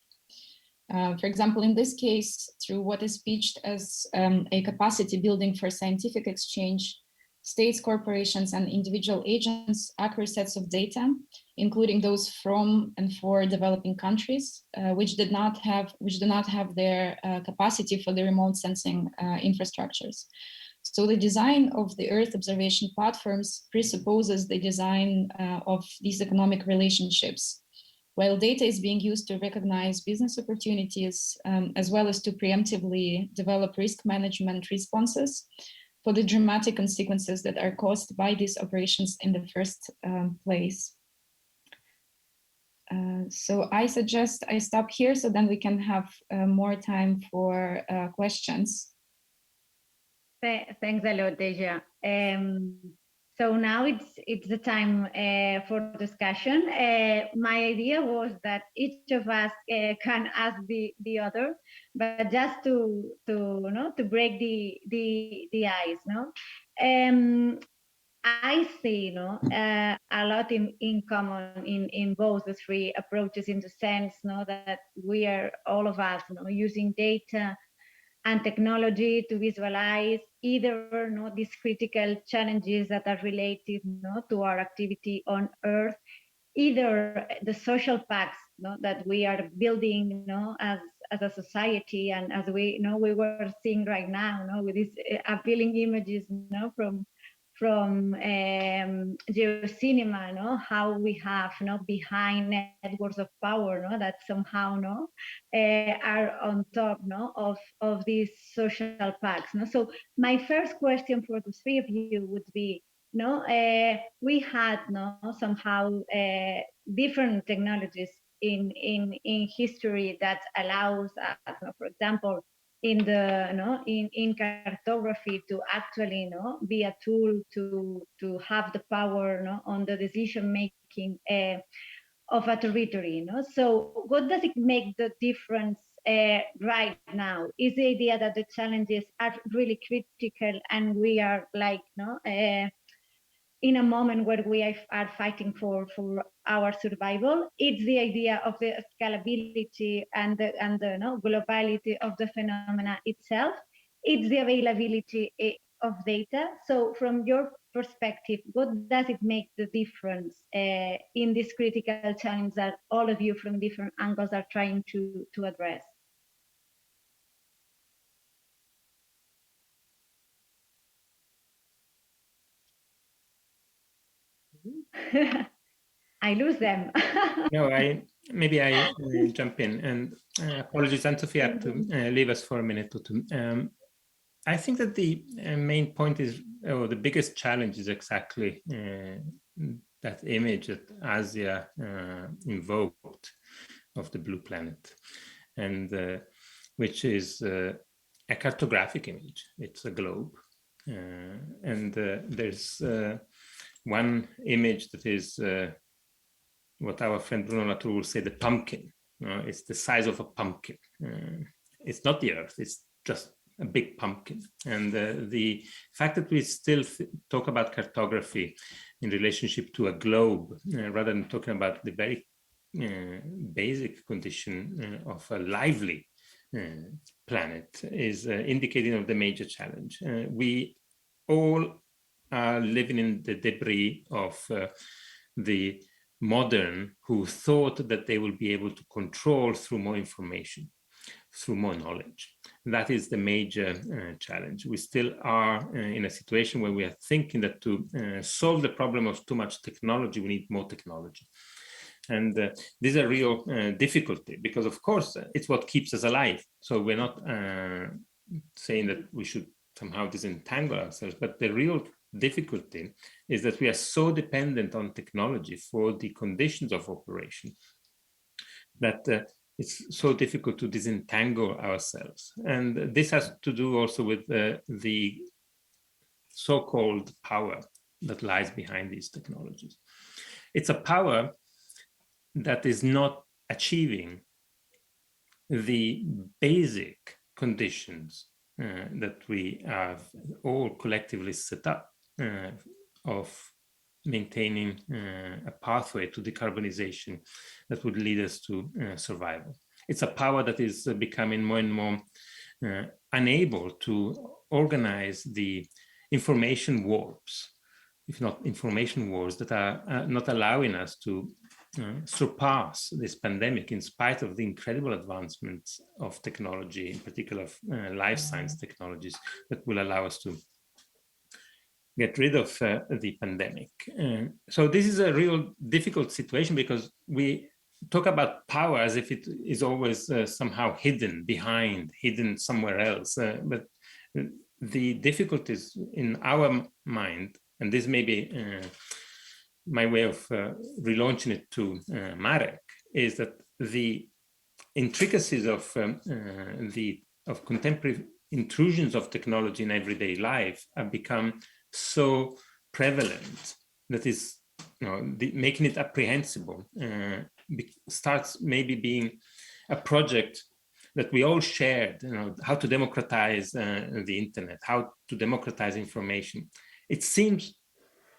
Speaker 4: For example, in this case, through what is pitched as a capacity building for scientific exchange, states, corporations, and individual agents acquire sets of data, including those from and for developing countries, which do not have their capacity for the remote sensing infrastructures. So the design of the Earth observation platforms presupposes the design of these economic relationships, while data is being used to recognize business opportunities, as well as to preemptively develop risk management responses. for the dramatic consequences that are caused by these operations in the first place. So I suggest I stop here so then we can have more time for questions.
Speaker 1: Thanks a lot, Deja. So now it's the time for discussion. My idea was that each of us can ask the other, but just to break the ice, no. I see, a lot in common in both the three approaches, in the sense, that we are, all of us, using data and technology to visualize either these critical challenges that are related to our activity on Earth, either the social pacts that we are building as a society, and as we were seeing right now with these appealing images from Geocinema, how we have behind networks of power that somehow are on top of these social pacts. So my first question for the three of you would be, we had somehow different technologies in history that allows us, for example, in the in cartography, to actually be a tool to have the power on the decision making of a territory. So what does it make the difference right now? Is the idea that the challenges are really critical and we are like in a moment where we are fighting for our survival? It's the idea of the scalability and the globality of the phenomena itself. It's the availability of data. So from your perspective, what does it make the difference in this critical challenge that all of you from different angles are trying to address? I lose them.
Speaker 3: No, maybe I jump in, and apologies, Anne-Sophie, I have to leave us for a minute or two. I think that the main point is, or the biggest challenge is exactly that image that Asia invoked of the blue planet, and which is a cartographic image. It's a globe, and there's one image that is what our friend Bruno Latour will say, the pumpkin. It's the size of a pumpkin. It's not the Earth, it's just a big pumpkin. And the fact that we still talk about cartography in relationship to a globe, rather than talking about the very basic condition of a lively planet, is indicating of the major challenge. We all are living in the debris of the modern, who thought that they will be able to control through more information, through more knowledge. That is the major challenge. We still are in a situation where we are thinking that to solve the problem of too much technology, we need more technology. And this is a real difficulty, because of course it's what keeps us alive. So we're not saying that we should somehow disentangle ourselves, but the real difficulty is that we are so dependent on technology for the conditions of operation that it's so difficult to disentangle ourselves. And this has to do also with the so-called power that lies behind these technologies. It's a power that is not achieving the basic conditions that we have all collectively set up of maintaining a pathway to decarbonization that would lead us to survival. It's a power that is becoming more and more unable to organize the information warps, if not information wars, that are not allowing us to surpass this pandemic in spite of the incredible advancements of technology, in particular of life science technologies, that will allow us to get rid of the pandemic. So this is a real difficult situation, because we talk about power as if it is always somehow hidden behind, hidden somewhere else. But the difficulties in our mind, and this may be my way of relaunching it to Marek, is that the intricacies of contemporary intrusions of technology in everyday life have become so prevalent that is, making it apprehensible. Starts maybe being a project that we all shared. How to democratize the internet, how to democratize information. It seems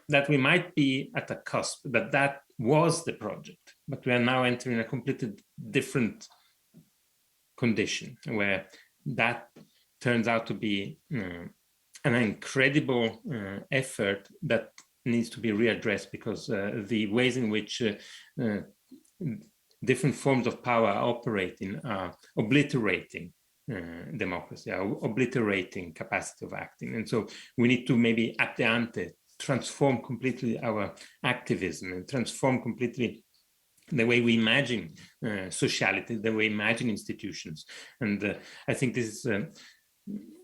Speaker 3: that we might be at a cusp that was the project, but we are now entering a completely different condition where that turns out to be an incredible effort that needs to be readdressed, because the ways in which different forms of power are operating are obliterating democracy, are obliterating capacity of acting. And so we need to maybe at the ante transform completely our activism and transform completely the way we imagine sociality, the way we imagine institutions. And I think this is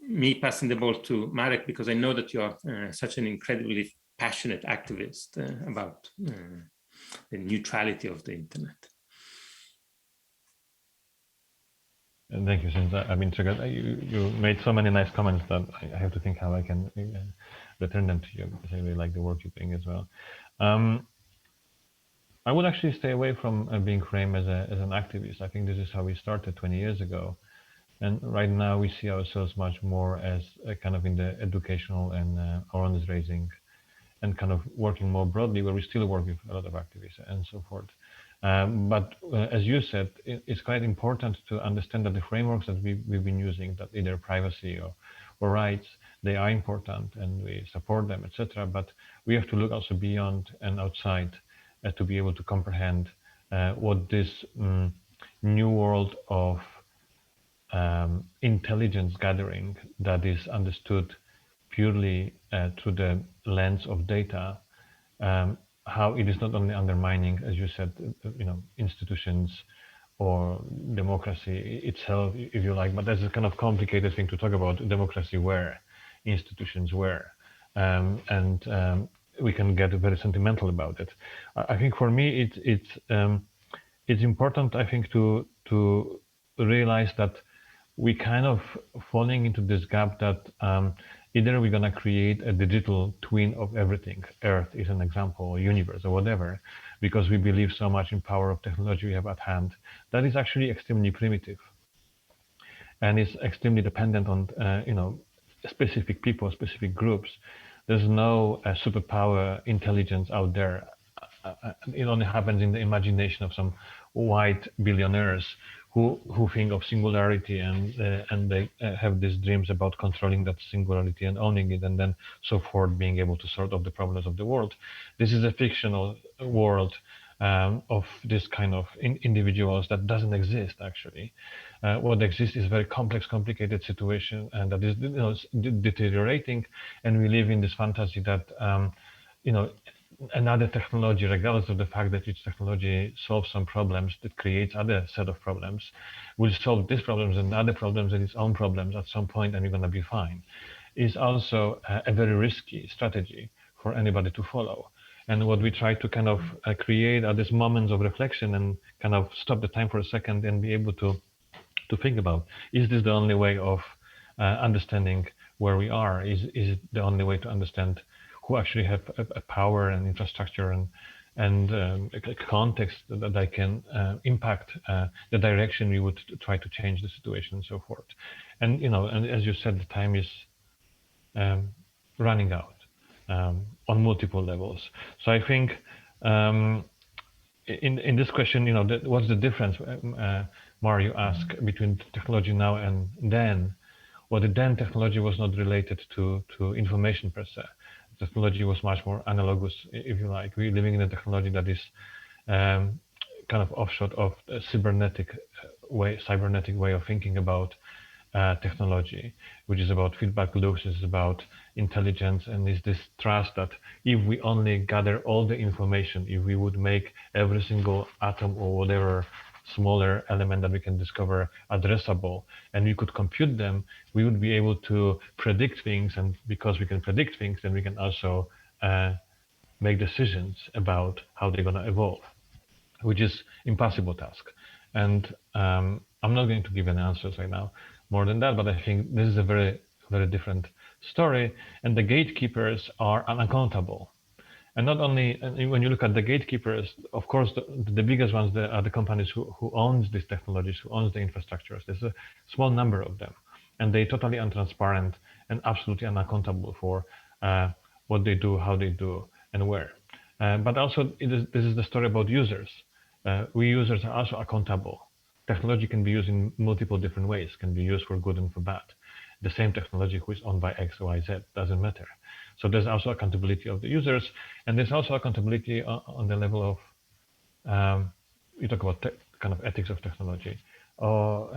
Speaker 3: me passing the ball to Marek, because I know that you are such an incredibly passionate activist about the neutrality of the internet.
Speaker 2: And thank you, Santa. I mean, you made so many nice comments that I have to think how I can return them to you, because I really like the work you're doing as well. I would actually stay away from being framed as an activist. I think this is how we started 20 years ago. And right now we see ourselves much more as kind of in the educational and awareness raising and kind of working more broadly, where we still work with a lot of activists and so forth. But as you said, it's quite important to understand that the frameworks that we've been using, that either privacy or rights, they are important and we support them, etc. But we have to look also beyond and outside to be able to comprehend what this new world of intelligence gathering that is understood purely through the lens of data, how it is not only undermining, as you said, institutions or democracy itself, if you like, but that's a kind of complicated thing to talk about. Democracy where, institutions where, and we can get very sentimental about it. I think for me, it's important, I think, to realize that we kind of falling into this gap that either we're going to create a digital twin of everything, Earth is an example, or universe, or whatever, because we believe so much in power of technology we have at hand, that is actually extremely primitive. And it's extremely dependent on, specific people, specific groups. There's no superpower intelligence out there. It only happens in the imagination of some white billionaires who think of singularity and they have these dreams about controlling that singularity and owning it, and then so forth, being able to sort out the problems of the world. This is a fictional world of this kind of individuals that doesn't exist actually. What exists is a very complex, complicated situation, and that is deteriorating, and we live in this fantasy that another technology, regardless of the fact that each technology solves some problems, that creates other set of problems, will solve these problems and other problems and its own problems at some point, and we're going to be fine, is also a very risky strategy for anybody to follow. And what we try to kind of create are these moments of reflection and kind of stop the time for a second and be able to think about, is this the only way of understanding where we are? Is it the only way to understand who actually have a power and infrastructure and context that can impact the direction we would try to change the situation and so forth. And and as you said, the time is running out on multiple levels. So I think in this question, what's the difference, Mario asked, between technology now and then? Well, the then technology was not related to information per se. Technology was much more analogous, if you like. We're living in a technology that is kind of offshoot of a cybernetic way of thinking about technology, which is about feedback loops, is about intelligence, and is this trust that if we only gather all the information, if we would make every single atom or whatever smaller element that we can discover addressable, and we could compute them, we would be able to predict things. And because we can predict things, then we can also make decisions about how they're going to evolve, which is impossible task. And I'm not going to give any answers right now more than that, but I think this is a very, very different story. And the gatekeepers are unaccountable. And not only, when you look at the gatekeepers, of course, the biggest ones are the companies who owns these technologies, who owns the infrastructures. There's a small number of them, and they're totally untransparent and absolutely unaccountable for what they do, how they do, and where. But also, this is the story about users. We users are also accountable. Technology can be used in multiple different ways, can be used for good and for bad. The same technology which is owned by X, Y, Z, doesn't matter. So there's also accountability of the users, and there's also accountability on the level of, you talk about kind of ethics of technology, or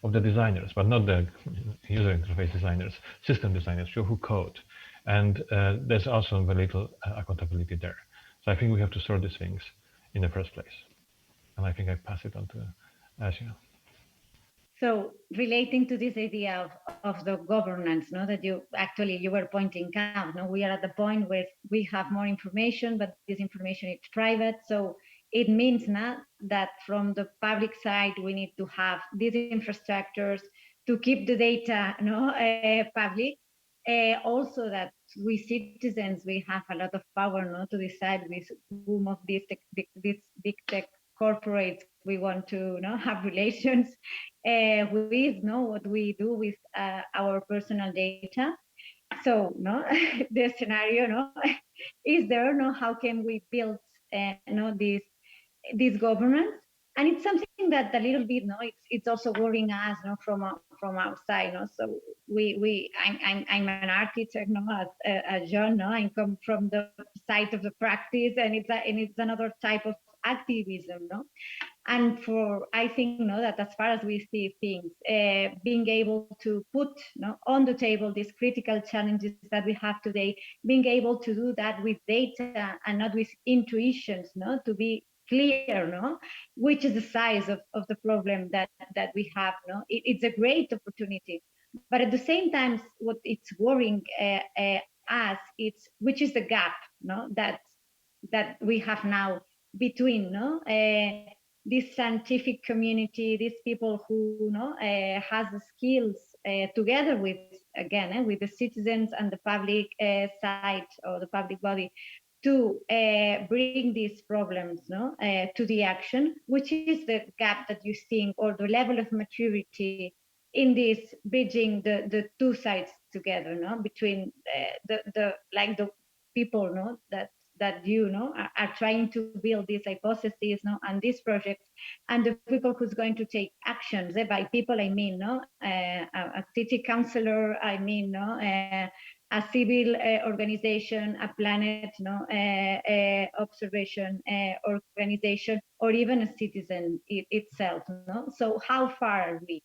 Speaker 2: of the designers, but not the user interface designers, system designers, who code. And there's also very little accountability there. So I think we have to sort these things in the first place. And I think I pass it on to Asia.
Speaker 1: So relating to this idea of the governance, no, that you were pointing out, no, we are at the point where we have more information, but this information is private. So it means now that from the public side, we need to have these infrastructures to keep the data, no, public. Also that we citizens, we have a lot of power, no, to decide with whom of these big tech corporates we want to have relations with, what we do with our personal data. So the scenario is there, how can we build this governance? And it's something that a little bit it's also worrying us from outside. So I'm an architect, as John, I come from the side of the practice, and it's another type of activism, and I think that as far as we see things, being able to put on the table these critical challenges that we have today, being able to do that with data and not with intuitions, to be clear, which is the size of the problem that we have. It's a great opportunity, but at the same time, what it's worrying us, it's which is the gap, that we have now between this scientific community, these people who has the skills together with, again, with the citizens and the public side or the public body to bring these problems to the action, which is the gap that you think, or the level of maturity in this bridging the two sides together, between the people that are trying to build these hypotheses and these projects, and the people who's going to take actions. By people, I mean a city councillor, I mean a civil organization, a planet observation organization, or even a citizen itself. So how far are we?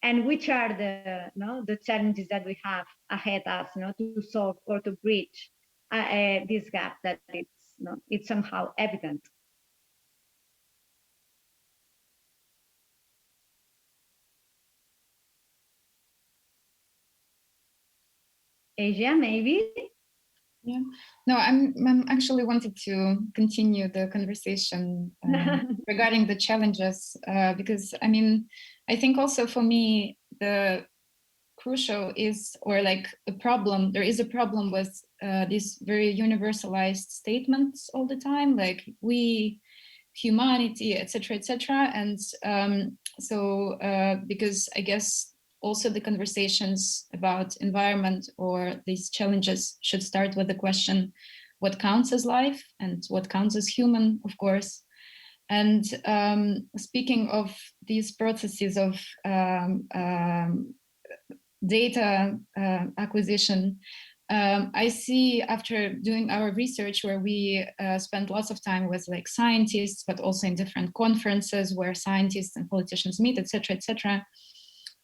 Speaker 1: And which are the challenges that we have ahead us to solve or to bridge this gap that it's somehow evident. Asia, maybe?
Speaker 4: Yeah. No, I'm actually wanted to continue the conversation regarding the challenges, because I think also for me the crucial is, or like a problem, there is a problem with these very universalized statements all the time, like we, humanity, etc., etc. And so because I guess also the conversations about environment or these challenges should start with the question, what counts as life and what counts as human, of course. And speaking of these processes of data acquisition, I see, after doing our research, where we spend lots of time with like scientists, but also in different conferences where scientists and politicians meet, etc., etc.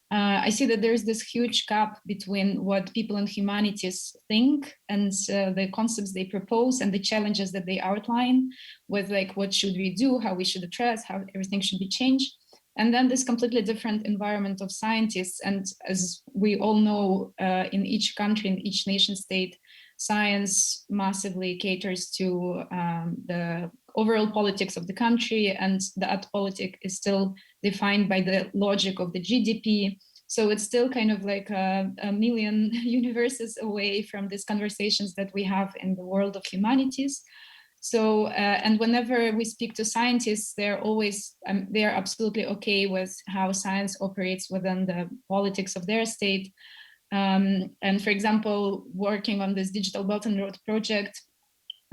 Speaker 4: I see that there's this huge gap between what people in humanities think and the concepts they propose and the challenges that they outline with like, what should we do, how we should address, how everything should be changed. And then this completely different environment of scientists. And as we all know, in each country, in each nation state, science massively caters to the overall politics of the country, and that politic is still defined by the logic of the GDP. So it's still kind of like a million universes away from these conversations that we have in the world of humanities. So, and whenever we speak to scientists, they're always, they're absolutely okay with how science operates within the politics of their state. And for example, working on this Digital Belt and Road project,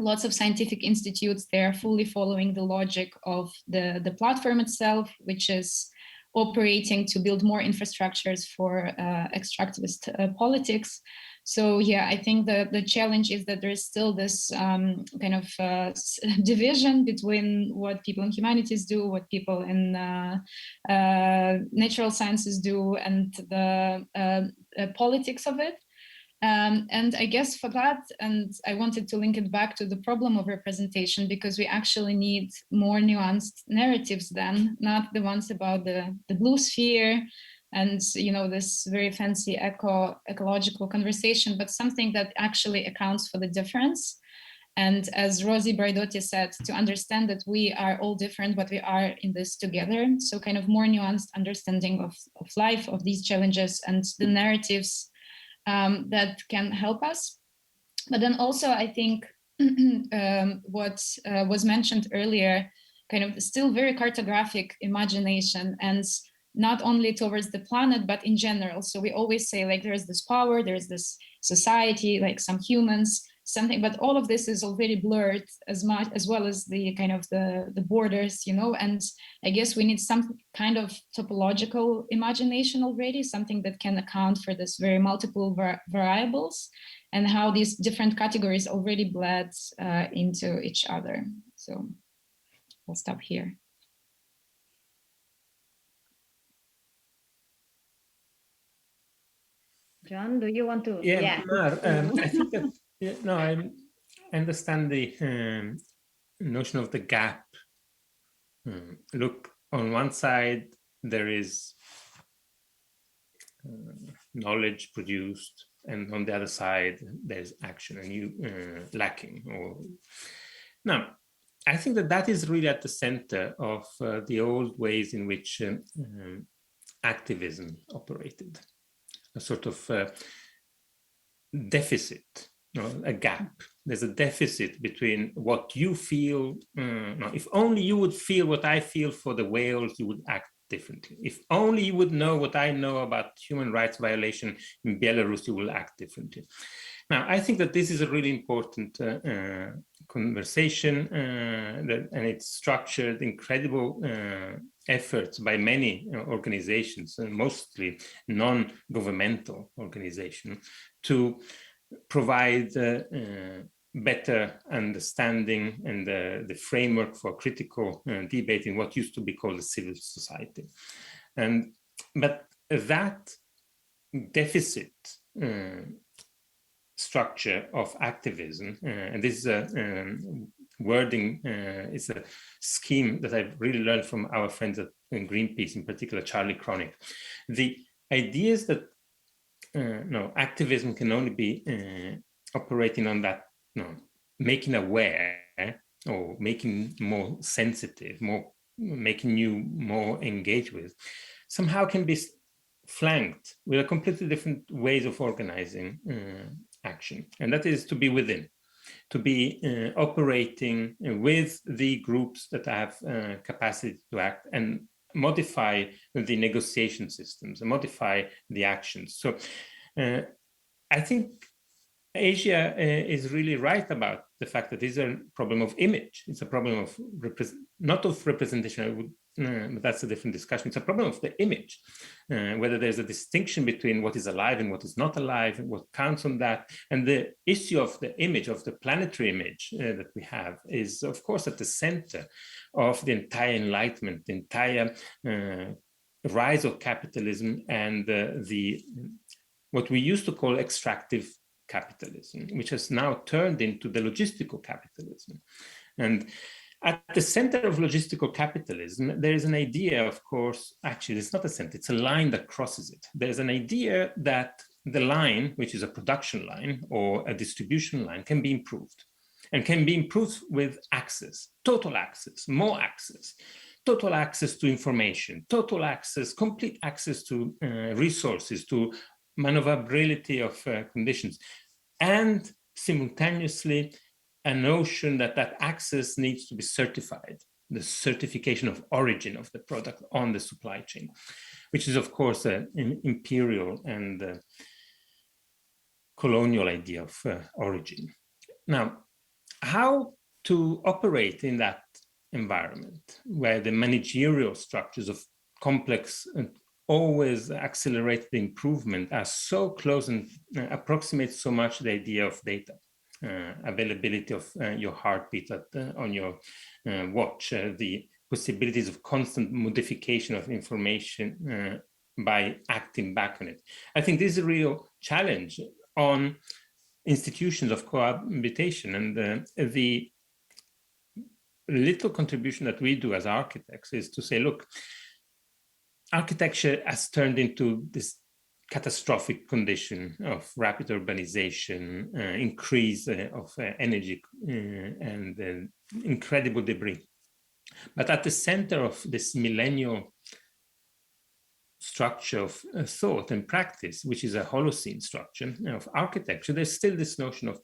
Speaker 4: lots of scientific institutes, they're fully following the logic of the platform itself, which is operating to build more infrastructures for extractivist politics. So yeah, I think the challenge is that there is still this kind of division between what people in humanities do, what people in natural sciences do, and the politics of it. And I guess for that, and I wanted to link it back to the problem of representation, because we actually need more nuanced narratives then, not the ones about the blue sphere and, you know, this very fancy ecological conversation, but something that actually accounts for the difference. And as Rosie Braidotti said, to understand that we are all different, but we are in this together. So kind of more nuanced understanding of life, of these challenges, and the narratives that can help us. But then also, I think what was mentioned earlier, kind of still very cartographic imagination, and not only towards the planet, but in general. So we always say like there's this power, there's this society, like some humans, something, but all of this is already blurred as much as well as the kind of the borders, you know. And I guess we need some kind of topological imagination already, something that can account for this very multiple variables and how these different categories already bled into each other. So I'll stop here.
Speaker 1: John, do you want to?
Speaker 3: Yeah. Mar, I think that, no, I understand the notion of the gap. Look, on one side, there is knowledge produced, and on the other side, there's action, and you lacking. Now, I think that that is really at the center of the old ways in which activism operated. A sort of deficit, a gap. There's a deficit between what you feel. If only you would feel what I feel for the whales, you would act differently. If only you would know what I know about human rights violation in Belarus, you will act differently. Now, I think that this is a really important conversation, and it's structured incredible efforts by many organizations, mostly non-governmental organizations, to provide better understanding and the framework for critical debate in what used to be called the civil society. But that deficit structure of activism, and this is a wording, it's a scheme that I've really learned from our friends at Greenpeace, in particular Charlie Cronick. The idea is that activism can only be operating on that, making aware or making more sensitive, making you more engaged with, somehow can be flanked with a completely different ways of organizing action, and that is to be within, to be operating with the groups that have capacity to act and modify the negotiation systems and modify the actions. So I think Asia is really right about the fact that this is a problem of image. It's a problem of not of representation, but that's a different discussion. It's a problem of the image, whether there's a distinction between what is alive and what is not alive, and what counts on that. And the issue of the image, of the planetary image that we have, is of course at the center of the entire Enlightenment, the entire rise of capitalism and what we used to call extractive capitalism, which has now turned into the logistical capitalism. And at the center of logistical capitalism, there is an idea, of course, actually, it's not a center, it's a line that crosses it. There's an idea that the line, which is a production line or a distribution line, can be improved, and can be improved with access, total access, more access, total access to information, total access, complete access to resources, to maneuverability of conditions, and simultaneously a notion that that access needs to be certified, the certification of origin of the product on the supply chain, which is of course an imperial and colonial idea of origin. Now, how to operate in that environment where the managerial structures of complex and always accelerated improvement are so close and approximate so much the idea of data, availability of your heartbeat on your watch, the possibilities of constant modification of information by acting back on it. I think this is a real challenge on institutions of cohabitation, and the little contribution that we do as architects is to say, look, architecture has turned into this catastrophic condition of rapid urbanization, increase of energy and incredible debris. But at the center of this millennial structure of thought and practice, which is a Holocene structure of architecture, there's still this notion of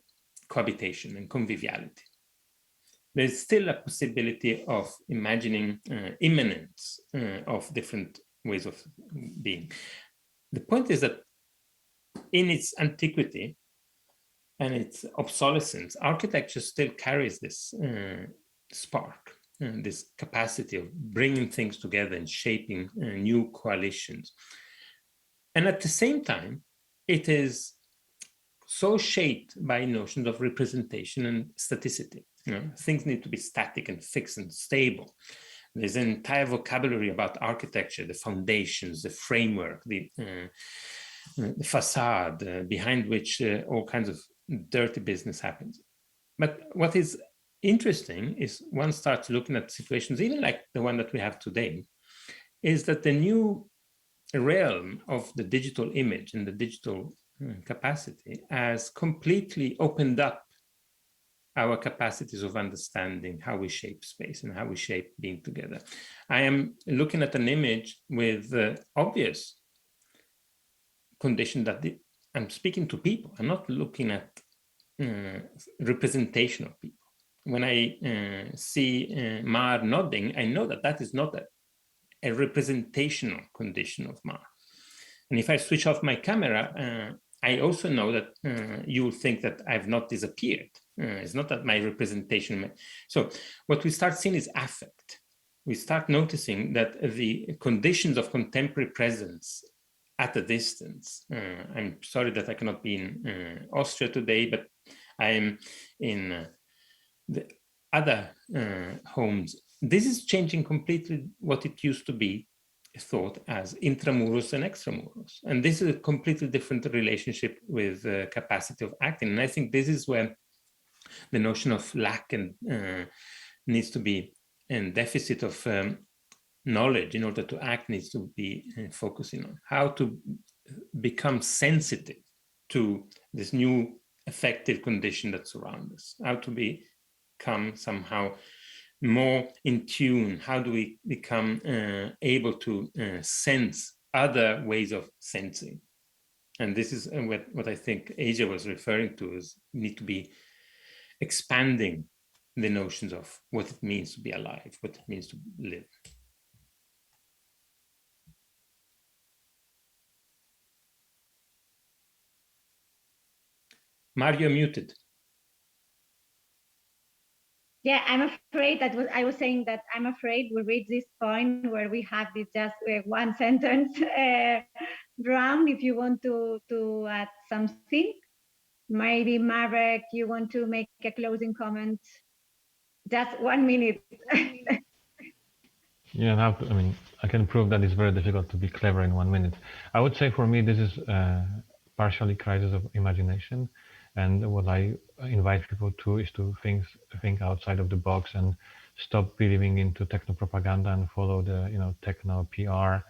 Speaker 3: cohabitation and conviviality. There's still a possibility of imagining immanence of different ways of being. The point is that in its antiquity and its obsolescence, architecture still carries this spark, this capacity of bringing things together and shaping new coalitions. And at the same time, it is so shaped by notions of representation and staticity. You know, things need to be static and fixed and stable. There's an entire vocabulary about architecture, the foundations, the framework, the facade behind which all kinds of dirty business happens. But what is interesting is one starts looking at situations, even like the one that we have today, is that the new realm of the digital image and the digital capacity has completely opened up our capacities of understanding how we shape space and how we shape being together. I am looking at an image with obvious condition that I'm speaking to people. I'm not looking at representation of people. When I see Mar nodding, I know that that is not a representational condition of Mar. And if I switch off my camera, I also know that you will think that I've not disappeared. It's not that my representation. So what we start seeing is affect. We start noticing that the conditions of contemporary presence at a distance. I'm sorry that I cannot be in Austria today, but I am in the other homes. This is changing completely what it used to be thought as intramuros and extramuros. And this is a completely different relationship with capacity of acting. And I think this is where the notion of lack and needs to be, and deficit of knowledge in order to act needs to be focusing on how to become sensitive to this new affective condition that surrounds us, how to become somehow more in tune, how do we become able to sense other ways of sensing. And this is what I think Asia was referring to, is we need to be expanding the notions of what it means to be alive, what it means to live. Mario, muted.
Speaker 1: Yeah, I'm afraid that I was saying that I'm afraid we reach this point where we have this just one sentence round. If you want to add something, maybe Marek, you want to make a closing comment? Just 1 minute.
Speaker 2: Yeah, and I mean, I can prove that it's very difficult to be clever in 1 minute. I would say for me, this is partially crisis of imagination. And what I invite people to is to think outside of the box and stop believing into techno propaganda and follow the techno PR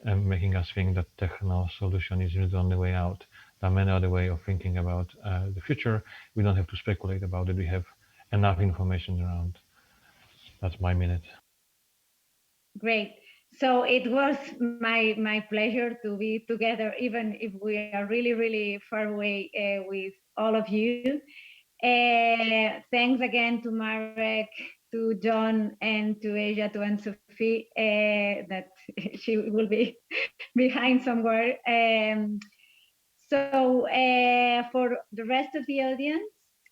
Speaker 2: and making us think that techno solution is the only way out. There are many other way of thinking about the future. We don't have to speculate about it. We have enough information around. That's my minute.
Speaker 1: Great. So it was my pleasure to be together, even if we are really far away with all of you. Thanks again to Marek, to John, and to Asia, to Anne-Sophie, that she will be behind somewhere. So for the rest of the audience,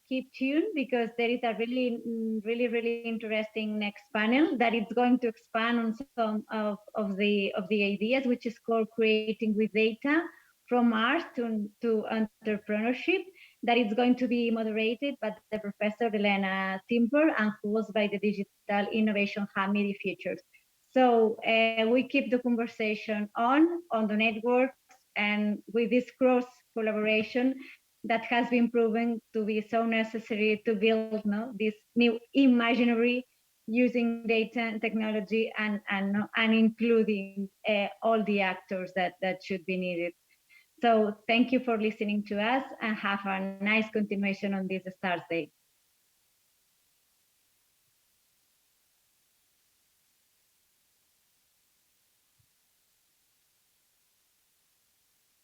Speaker 1: keep tuned because there is a really interesting next panel that is going to expand on some of the ideas, which is called Creating with Data from Mars to Entrepreneurship. That is going to be moderated by the Professor Elena Timper and hosted by the Digital Innovation Hub Media Futures. So we keep the conversation on the networks and with this cross collaboration that has been proven to be so necessary to build this new imaginary using data and technology and including all the actors that should be needed. So thank you for listening to us and have a nice continuation on this Stars Day.